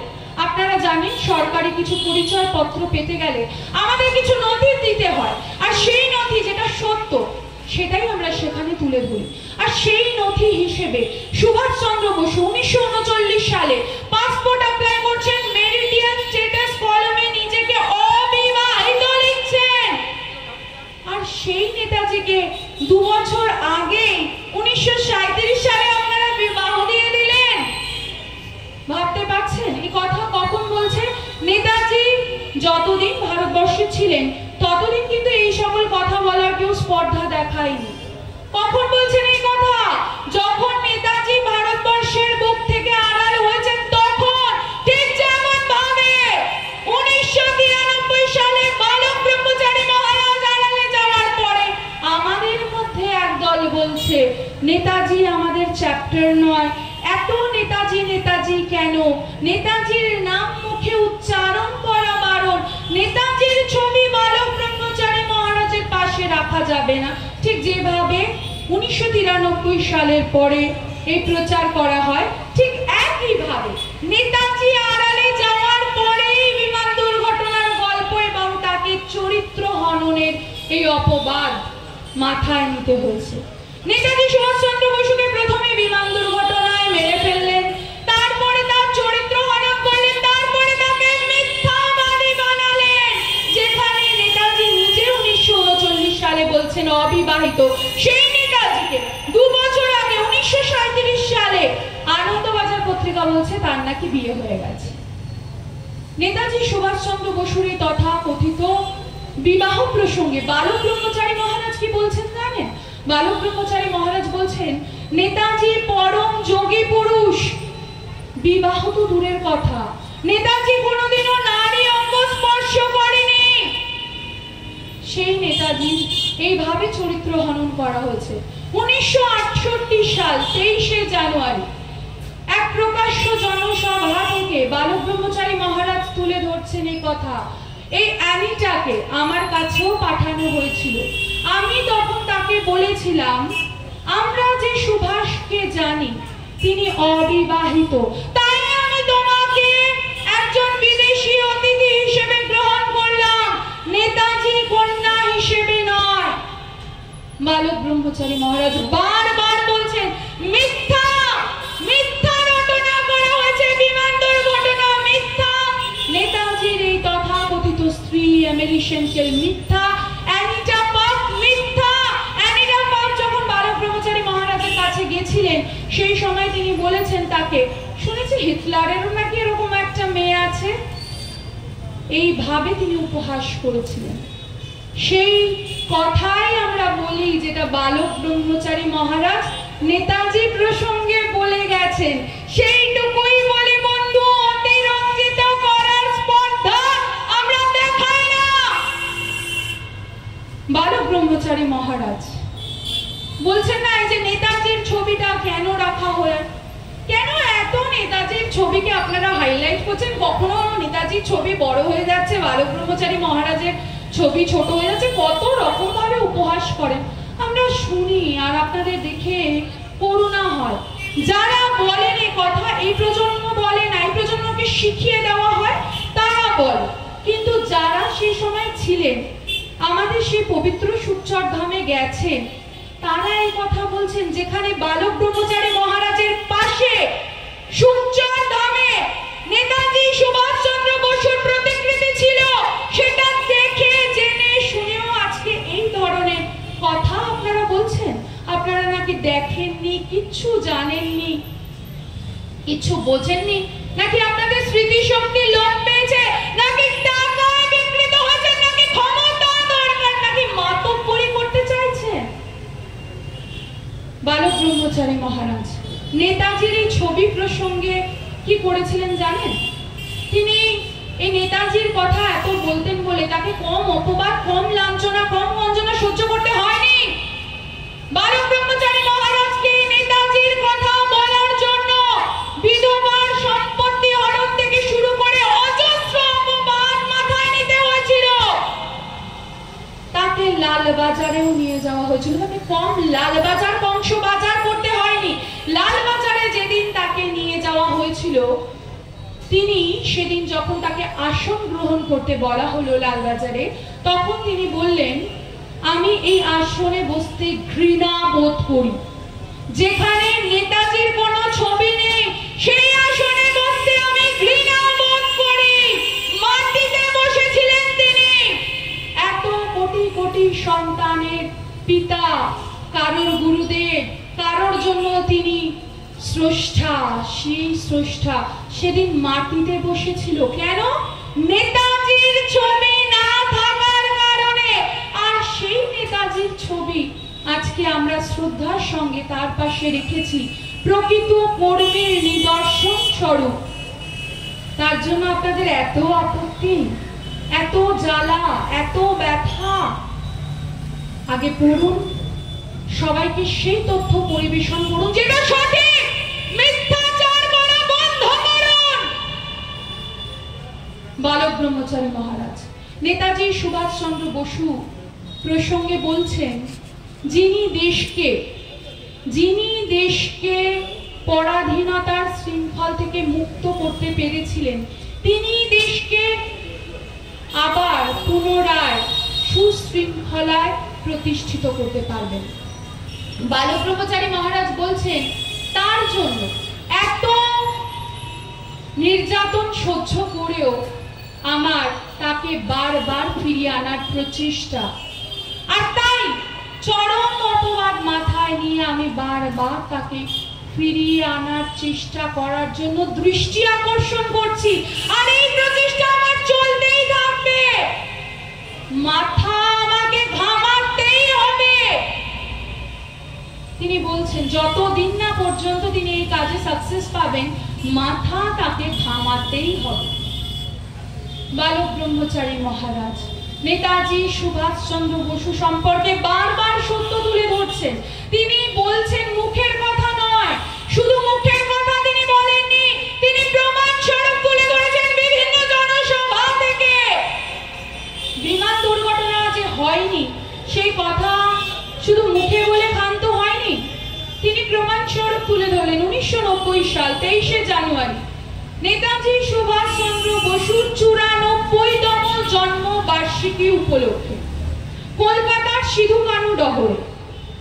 আপনারা জানেন সরকারি কিছু পরিচয় পত্র পেতে গেলে আমাদের কিছু নথি দিতে হয়, আর সেই নথি যেটা সত্য সেটাই আমরা সেখানে তুলে ধরি। আর সেই নথি হিসেবে সুভাষচন্দ্র বসু 1939 সালে পাসপোর্ট অ্যাপ্লাই করছেন, মেরিডিয়ান স্ট্যাটাস কলমে নিজেকে অবিবাহিত লিখছেন। আর সেই নেতাজিকে 2 বছর আগে 1937 সালে আপনারা বিবাহ দিয়ে দিলেন। ভাবতে পারছেন এই কথা কখন বলছে? নেতাজি যতদিন ভারতবর্ষে ছিলেন ততদিন কিন্তু এই সকল কথা বলার কেউ স্পর্ধা দেখায়নি। কখন বলছেন এই কথা? যখন নেতাজি ভারতবর্ষের বুক থেকে আড়াল হয়েছেন তখন। ঠিক যেমন ভাবে 1993 সালে বালক ব্রহ্মচারী মহারাজ আড়ালে যাওয়ার পরে আমাদের মধ্যে একদল বলছে নেতাজি আমাদের চ্যাপ্টার নয়, এত নেতাজি নেতাজি কেন, নেতাজির নাম মুখে উচ্চারণ করা বারণ, নেতাজির ছবি বালক ব্রহ্মচারী মহারাজের পাশে রাখা যাবে না। ঠিক যেভাবে 1993 সালের পরে এই প্রচার করা হয়, ঠিক একইভাবে নেতাজি আড়ালে যাওয়ার পরেই বিমান দুর্ঘটনার গল্প এবং তাকে চরিত্র হননের এই অপবাদ মাথায় নিতে হয়েছে। নেতাজি সুভাষচন্দ্র বসুকে প্রথমে বিমান দুর্ঘটনায় মেরে ফেললেন, তারপরে তার চরিত্র হনন করলেন, তারপরে তাকে মিথ্যাবাদী বানালেন। যেখানে নেতাজি নিজে 1939 সালে বলছেন অবিবাহিত, সেই নেতাজিকে 2 বছর আগে 1937 সালে আনন্দবাজার পত্রিকা বলছে তার নাকি বিয়ে হয়ে গেছে। নেতাজি সুভাষচন্দ্র বসুর এই তথা কথিত বিবাহ প্রসঙ্গে বালক ব্রহ্মচারী মহারাজ কি বলছেন জানেন? বালক ব্রহ্মচারী মহারাজ বলছেন নেতাজি পরম যোগী পুরুষ। বিবাহ তো দূরের কথা, নেতাজি কোনোদিনও নারী অঙ্গ স্পর্শ করেনি। সেই নেতাজি এইভাবে চরিত্র হনন করা হয়েছে। 1968 সাল 23শে জানুয়ারি এক প্রকাশ্য জনসভা থেকে বালক ব্রহ্মচারী মহারাজ তুলে ধরছেন এই কথা। এই অ্যানিটাকে আমার কাছেও পাঠানো হয়েছিল। আমি তখন তাকে বলেছিলাম আমরা যে সুভাষকে জানি তিনি অবিবাহিত, তাই আমি তোমাকে একজন বিদেশি অতিথি হিসেবে গ্রহণ করলাম, নেতাজি কন্যা হিসেবে নয়। বালক ব্রহ্মচারী মহারাজ বারবার বলছেন মিথ্যা, মিথ্যা রটনা করা হয়েছে, বিমান দুর্ঘটনা মিথ্যা, নেতাজির এই তথাকথিত স্ত্রী আমেরিকানকে মিথ্যা, অ্যানিটা পাক মিথ্যা। অ্যানিটা পাক যখন বালক ব্রহ্মচারী মহারাজের কাছে গিয়েছিলেন সেই সময় তিনি বলেছেন তাকে, শুনেছি হিটলারেরও নাকি এরকম একটা মেয়ে আছে। এইভাবে তিনি উপহাস করেছিলেন। সেই কথাই আমরা বলি যেটা বালক ব্রহ্মচারী মহারাজ নেতাজি প্রসঙ্গে বলে গেছেন, সেইটুকুই বলে বন্ধু, অতিরঞ্জিত করার স্পর্ধা আমরা দেখাই না। বালক ব্রহ্মচারী মহারাজ বলছেন না এই যে নেতাজির ছবিটা কেন রাখা হয়, কেন এত নেতাজির ছবিকে আপনারা হাইলাইট করছেন? কখনো নেতাজির ছবি বড় হয়ে যাচ্ছে, বালক ব্রহ্মচারী মহারাজের ছবি ছোট হয়ে যাচ্ছে, কত রকম ভাবে উপহাস করেন। আমরা শুনি আর আপনাদের দেখে করুণা হয়। যারা বলেন এই কথা, এই প্রজন্ম বলে না, এই প্রজন্মকে শিখিয়ে দেওয়া হয়, তারা বলে। কিন্তু যারা সেই সময় ছিলেন, আমাদের সেই পবিত্র সুচ্চর ধামে গেছেন, তারা এই কথা বলছেন যেখানে বালক ব্রহ্মচারী মহারাজের পাশে সুচ্চর ধামে নেতাজি সুভাষচন্দ্র বসুর প্রতিকৃতি ছিল। সেটা দেখে জেনে শুনেও আজকে এই ধরনের কথা আপনারা বলছেন। আপনারা নাকি দেখেননি, কিচ্ছু জানেননি, কিছু বোঝেননি, নাকি আপনাদের স্মৃতিশক্তি লোপ পেয়েছে? বালক ব্রহ্মচারী মহারাজ নেতাজির এই ছবি প্রসঙ্গে কি করেছিলেন জানেন? তিনি এই নেতাজির কথা এত বলতেন বলে তাকে কম অপবাদ, কম লাঞ্ছনা, কম বঞ্চনা সহ্য করতে হয়নি। বালক ব্রহ্মচারী মহারাজকে নেতাজির কথা বলার জন্য বিধবার সম্পত্তি হরণ থেকে শুরু করে অজস্র অপবাদ মাথায় নিতে হয়েছিল। তাকে লালবাজারেও নিয়ে যাওয়া হয়েছিল। তবে কম লালবাজার কংস বাজার করতে হয়নি। লালবাজারে যেদিন তাকে নিয়ে যাওয়া হয়েছিল, তিনি সেদিন যখন তাকে আসন গ্রহণ করতে বলা হলো লালবাজারে, তখন তিনি বললেন, আমি এই আসনে বসতে ঘৃণা বোধ করি। যেখানে নেতাজির কোনো ছবি নেই সেই আসনে বসতে আমি ঘৃণা বোধ করি। মাটিতে বসেছিলেন তিনি। এত কোটি কোটি সন্তানের পিতা, কারোর গুরুদেব, কারোর জন্য তিনি স্রষ্টা। সেই স্রষ্টা সেদিন মাটিতে বসেছিল কেন? নেতাজির ছবি না থাকার কারণে। আর সেই নেতাজির ছবি আজকে আমরা শ্রদ্ধার সঙ্গে তার পাশে রেখেছি প্রকৃত কর্মের নিদর্শন স্বরূপ। তার জন্য আপনাদের এত আপত্তি, এত জ্বালা, এত ব্যথা। আগে পড়ুন, সবাইকে সেই তথ্য পরিবেশন করুন যেটা সঠিক। মিথ্যাচার করা বন্ধ করুন। বালক ব্রহ্মচারী মহারাজ নেতাজি সুভাষচন্দ্র বসু প্রসঙ্গে বলছেন, যিনি দেশকে পরাধীনতার শৃঙ্খল থেকে মুক্ত করতে পেরেছিলেন, তিনি দেশকে আবার পুনরায় সুশৃঙ্খলায় প্রতিষ্ঠিত করতে পারবেন। বালক ব্রহ্মচারী মহারাজ বলছেন, তার জন্য এত নির্যাতন সহ্য করেও আমার তাকে বারবার ফিরিয়ে আনার প্রচেষ্টা, আর তাই চরম অপবাদ মাথায় নিয়ে আমি বারবার তাকে ফিরিয়ে আনার চেষ্টা করার জন্য দৃষ্টি আকর্ষণ করছি। আর এই প্রচেষ্টা আমার চলতেই থাকবে। মাথা আমাকে ঘামাতেই হবে। তিনি বলছেন, যতদিন না পর্যন্ত তিনি এই কাজে সাকসেস পাবেন, মাথা তাকে ঘামাতেই হবে। বালক ব্রহ্মচারী মহারাজ নেতাজি সুভাষচন্দ্র বসু সম্পর্কে বারবার সত্য তুলে ধরছেন। তিনি বলছেন, মুখের কথা নয়, শুধু মুখের কথা তিনি বলেননি, তিনি প্রমাণ স্বরূপ তুলে ধরেছেন বিভিন্ন জনসভা থেকে। বিমান দুর্ঘটনা যে হয়নি সেই কথা শুধু মুখে বলে ক্ষান্ত হয়নি, তিনি প্রমাণ স্বরূপ তুলে ধরলেন। 1990 সাল 23শে জানুয়ারি নেতাজি সুভাষচন্দ্র বসুর 94তম জন্ম বার্ষিকী উপলক্ষে কলকাতার সিধু কানু ডহরে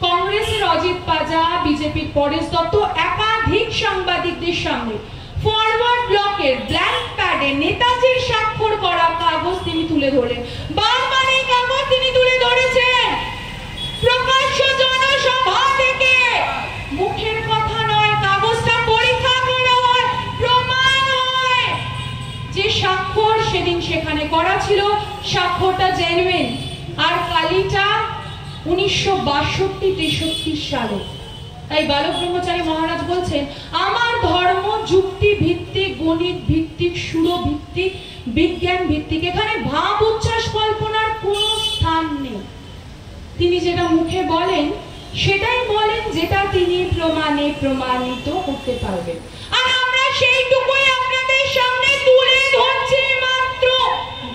কংগ্রেসের অজিত পাজা, বিজেপির পরেশ দত্ত একাধিক সাংবাদিকদের সামনে ফরওয়ার্ড ব্লকের ব্ল্যাঙ্ক প্যাডে নেতাজির স্বাক্ষর করা কাগজ তিনি তুলে ধরলেন। বারবার এই কাগজ তিনি তুলে ধরেছেন প্রকাশ্য জনসভা থেকে। মুখের কথা নয়, কাগজটা পরীক্ষা করা হয়, প্রমাণ হয় যে স্বাক্ষর সেদিন সেখানে করা ছিল, স্বাক্ষরটা জেনুইন। আর কালিটা 1962-63 সালে। তাই বালক ব্রহ্মচারী মহারাজ বলছেন, আমার ধর্ম যুক্তি ভিত্তিক, গণিত ভিত্তিক, সুর ভিত্তিক, বিজ্ঞান ভিত্তিক। এখানে ভাব উচ্ছ্বাস কল্পনার কোনো স্থান নেই। তিনি যেটা মুখে বলেন সেটাই বলেন, যেটা তিনি প্রমাণে প্রমাণিত করতে পারবেন। আর আমরা সেইটুকুই আপনাদের সামনে তুলে ধরছি মাত্র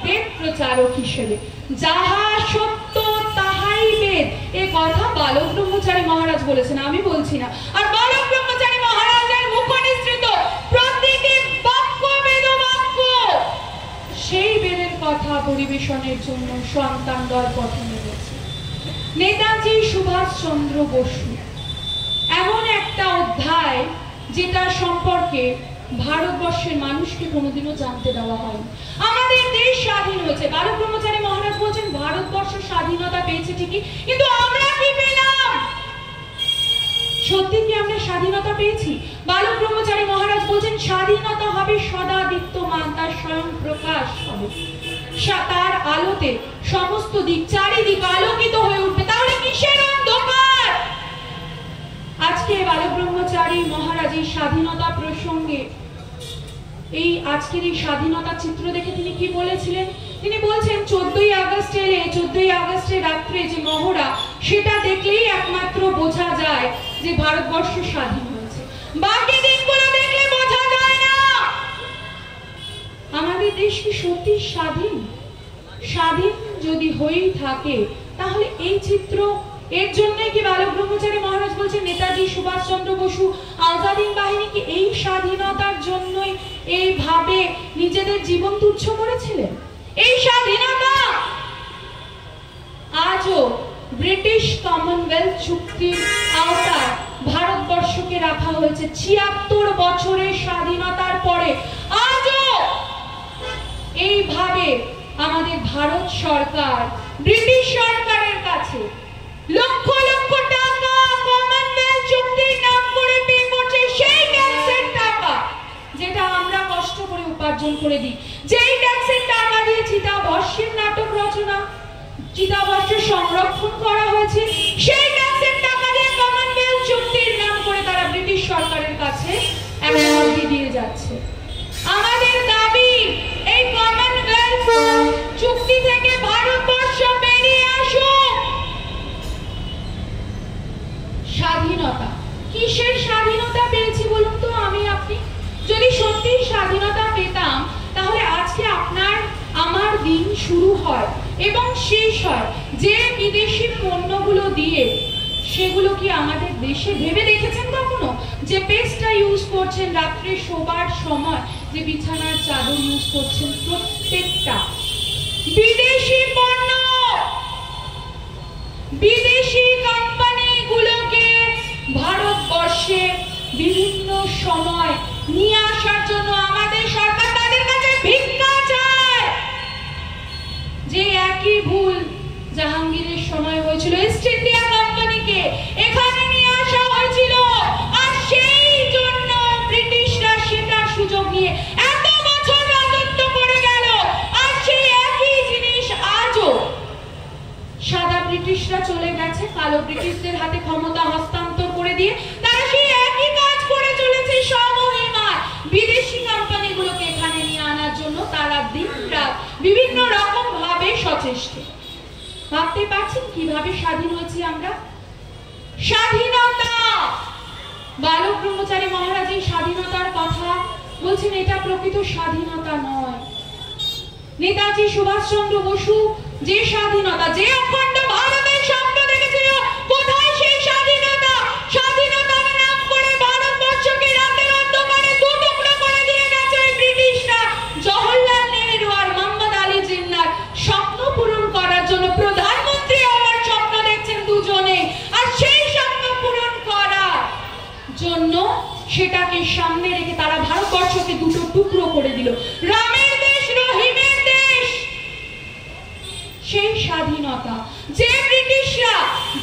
বেদ প্রচারক হিসেবে। যাহা সত্য তাহাই বেদ, এ কথা বালক ব্রহ্মচারী মহারাজ বলেছেন, আমি বলছি না। আর বালক ব্রহ্মচারী মহারাজের মুখনিসৃত প্রতিটি বাক্য বেদবাক্য। সেই বেদের কথা পরিবেশনের জন্য সন্তান দল পথে নেমেছে। নেতাজি সুভাষচন্দ্র বসু এমন একটা অধ্যায় যেটা সম্পর্কে ভারতবর্ষের মানুষকে কোনোদিনও জানতে দেওয়া হয়। আমাদের দেশ স্বাধীন হয়েছে, বালক ব্রহ্মচারী মহারাজ বলছেন ভারতবর্ষ স্বাধীনতা পেয়েছে ঠিকই, কিন্তু আমরা কি পেলাম? সত্যি কি আমরা স্বাধীনতা পেয়েছি? বালক ব্রহ্মচারী মহারাজ বলছেন, স্বাধীনতা হবে সদা দীপ্তমান, তার স্বয়ং প্রকাশ হবে। তার আলোতে সমস্ত দিক, চারিদিক আলোকিত হয়ে উঠবে। তাহলে কিসের অন্ধকার? আজকে বালক ব্রহ্মচারী মহারাজ এই স্বাধীনতা প্রসঙ্গে এই আজকের এই স্বাধীনতা চিত্র দেখে তিনি কি বলেছিলেন? তিনি বলছেন 14ই আগস্ট এলে 14ই আগস্টের রাত্রে যে মহড়া, সেটা দেখলেই একমাত্র বোঝা যায় যে ভারতবর্ষ স্বাধীন হয়েছে। বাকি দিনগুলো দেখলে বোঝা যায় না। আমাদের দেশ কি সত্যি স্বাধীন? স্বাধীন যদি হয়েই থাকে তাহলে এই চিত্র, এর জন্যই কি বালক ব্রহ্মচারী মহারাজ বলছেন নেতাজি সুভাষচন্দ্র বসু আজাদ হিন্দ বাহিনী কি এই স্বাধীনতার জন্যই এইভাবে নিজেদের জীবন তুচ্ছ করেছিলেন? এই স্বাধীনতা আজও ব্রিটিশ কমনওয়েলথ চুক্তির আওতায় ভারতবর্ষকে রাখা হয়েছে। ৭৬ বছরের স্বাধীনতার পরে আজও এইভাবে আমাদের ভারত সরকার ব্রিটিশ সরকারের কাছে লক্ষ লক্ষ টাকা কমনওয়েলথ চুক্তির নাম করে পে করছে। সেই ট্যাক্সের টাকা যেটা আমরা কষ্ট করে উপার্জন করে দিই, যেই ট্যাক্সের টাকা দিয়ে চিতাভস্মের নাটক রচনা, চিতাভস্ম সংরক্ষণ করা হয়েছে, সেই ট্যাক্সের টাকা দিয়ে কমনওয়েলথ চুক্তির নাম করে তারা ব্রিটিশ সরকারের কাছে এখন দিয়ে যাচ্ছে। আমাদের দাবি এই কমনওয়েলথ চুক্তি থেকে ভারতবর্ষ বেরিয়ে আসুক। স্বাধীনতা, কিসের স্বাধীনতা পেয়েছি বলুন তো আমি আপনি? যদি সত্যি স্বাধীনতা পেতাম তাহলে আজকে আপনার আমার দিন শুরু হয় এবং শেষ হয় যে বিদেশি পণ্যগুলো দিয়ে, সেগুলো কি আমাদের দেশে ভেবে দেখেছেন কখনো? যে পেস্টটা ইউজ করছেন রাত্রে শোবার সময়, যে বিছানার চাদর ইউজ করছেন, প্রত্যেকটা বিদেশি পণ্য। বিদেশি কোম্পানিগুলোকে ভারতবর্ষে বিভিন্ন সময় নিয়ে আসার জন্য আমাদের সরকার তাদের কাছে ভিক্ষা চায়। যে একই ভুল জাহাঙ্গীরের সময় হয়েছিল, ইস্ট ইন্ডিয়া কোম্পানিকে এখানে নিয়ে আসা হয়েছিল, আর সেই জন্য ব্রিটিশরা সেটার সুযোগ নিয়ে এত বছর রাজত্ব করে গেল। আর সেই একই জিনিস আজও সাদা ব্রিটিশরা চলে গেছে, কালো ব্রিটিশদের হাতে ক্ষমতা হস্তান্তর করে দিয়ে তারা সেই একই কাজ করে চলেছে সমহিমায়। বিদেশি কোম্পানিগুলোকে এখানে নিয়ে আনার জন্য তারা দিনরাত বিভিন্ন রকম ভাবে সচেষ্ট। ভাবতে পারছেন কিভাবে স্বাধীন হয়েছি আমরা? স্বাধীনতা, বালক ব্রহ্মচারী মহারাজ এই স্বাধীনতার কথা বলছেন, এটা প্রকৃত স্বাধীনতা নয়। নেতাজি সুভাষচন্দ্র বসু যে স্বাধীনতা, যে অখণ্ড ভারতের স্বপ্ন দেখেছিল, কোথায় সেই স্বাধীনতা? স্বাধীনতার নাম করে ভারতবর্ষকে রাতের অন্ধকারে দু টুকরো করে দিয়ে গেছে ব্রিটিশরা। জওহরলাল নেহেরু আর মোহাম্মদ আলী জিন্নাহর স্বপ্ন পূরণ করার জন্য প্রধানমন্ত্রী হওয়ার স্বপ্ন দেখছেন দুজনে, আর সেই স্বপ্ন পূরণ করার জন্য সেটাকে সামনে রেখে তারা ভারতবর্ষকে দুটো টুকরো করে দিল। রামের দেশ, রহিমের দেশ। সেই স্বাধীনতা যে ব্রিটিশরা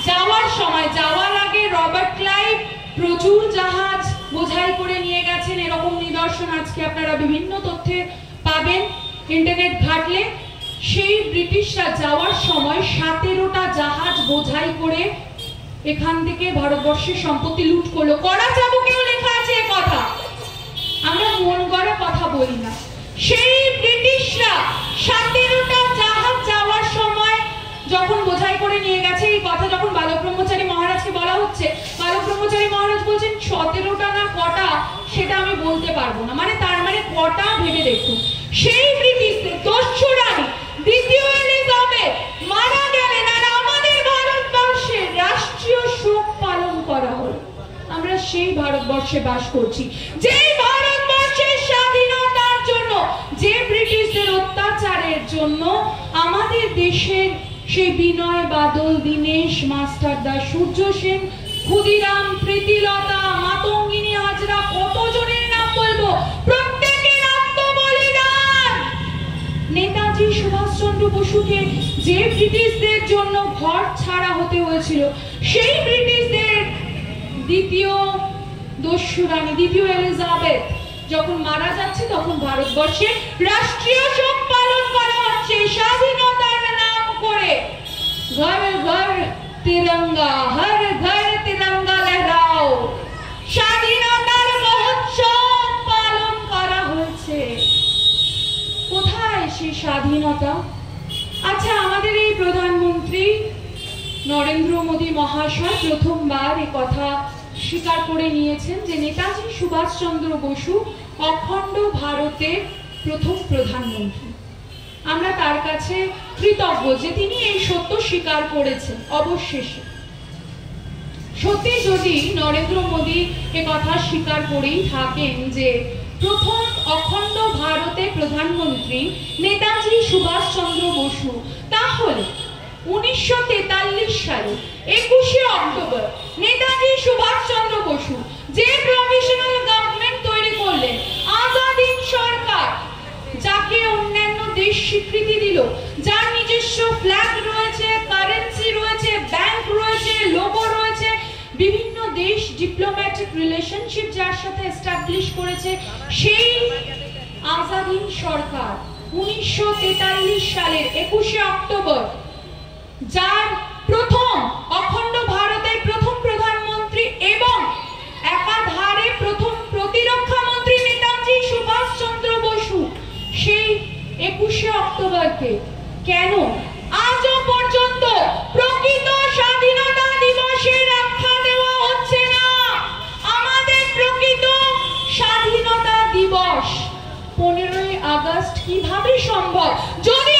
যাওয়ার সময়, যাওয়ার আগে রবার্ট ক্লাইভ প্রচুর জাহাজ বোঝাই করে নিয়ে গেছেন, এরকম নিদর্শন আজকে আপনারা বিভিন্ন তথ্যে পাবেন ইন্টারনেট ঘাটলে। সেই ব্রিটিশরা যাওয়ার সময় 17টা জাহাজ বোঝাই করে এখান থেকে ভারতবর্ষের সম্পত্তি লুট করলো। কড়া চাবুকেও লেখা আছে কথা, আমরা মন গড়া কথা বলি না। সেই ব্রিটিশরা 17টা জাহাজ যাওয়ার সময় যখন বোঝাই করে নিয়ে গেছে, এই কথা যখন বালক ব্রহ্মচারী মহারাজকে বলা হচ্ছে, বালক ব্রহ্মচারী মহারাজ বলছেন 17টা না কটা সেটা আমি বলতে পারবো না, মানে তার মানে কটা ভেবে দেখুন। সেই ব্রিটিশদের দস্যু রানী দ্বিতীয় এলিজাবেথ মারা গেলেন, আর আমাদের ভারতবর্ষের রাষ্ট্রীয় শোক পালন করা হলো। আমরা সেই ভারতবর্ষে বাস করছি, যেই ভারতবর্ষের স্বাধীনতার জন্য, যে ব্রিটিশদের অত্যাচারের জন্য আমাদের দেশের সেই বিনয় বাদল, দীনেশ মাস্টারদা, সূর্য সেন, ক্ষুদিরাম, প্রীতিলতা, মাতঙ্গিনী হাজরা, কতজনের নাম বলবো, প্রত্যেকের আত্মবলিদান। নেতাজি সুভাষচন্দ্র বসুকে যে ব্রিটিশদের জন্য ঘর ছাড়া হতে হয়েছিল, সেই ব্রিটিশদের দ্বিতীয় দস্যু রানী, দ্বিতীয় এলিজাবেথ যখন মারা যাচ্ছে, তখন ভারতবর্ষে রাষ্ট্রীয় শোক পালন করা হচ্ছে স্বাধীনতার নাম করে। ঘর ঘর তিরঙ্গা, হর ঘর তিরঙ্গা লহরাও। মহাশয় প্রথমবার এ কথা স্বীকার করে নিয়েছেন যে নেতাজি সুভাষচন্দ্র বসু অখণ্ড ভারতের প্রথম প্রধানমন্ত্রী। আমরা তার কাছে কৃতজ্ঞ যে তিনি এই সত্য স্বীকার করেছেন অবশেষে। সত্যি যদি নরেন্দ্র মোদী এ কথা স্বীকার করেই থাকেন যে প্রথম অখণ্ড ভারতের প্রধানমন্ত্রী নেতাজি সুভাষচন্দ্র বসু, তাহলে 1943 সালে 21শে অক্টোবর নেতাজি সুভাষচন্দ্র বসু যে প্রভিশনাল গভর্নমেন্ট তৈরি করলেন, আজাদ হিন্দ সরকার, যাকে অন্যান্য দেশ স্বীকৃতি দিল, যার নিজস্ব ফ্ল্যাগ রয়েছে, কারেন্সি রয়েছে, ব্যাংক রয়েছে, লোগো রয়েছে, বিভিন্ন দেশ ডিপ্লোম্যাটিক রিলেশনশিপ যার সাথে এস্টাবলিশ করেছে, সেই আজাদ হিন্দ সরকার 1943 সালের 21শে অক্টোবর, যার প্রথম অখণ্ড ভারতের প্রথম প্রধানমন্ত্রী এবং একাধারে প্রথম প্রতিরক্ষা মন্ত্রী নেতাজি সুভাষচন্দ্র বসু, সেই 21শে অক্টোবরকে কেন আজও পর্যন্ত প্রকৃত স্বাধীনতা দিবসের আখ্যা দেওয়া হচ্ছে না? আমাদের প্রকৃত স্বাধীনতা দিবস 15ই আগস্ট কিভাবে সম্ভব যদি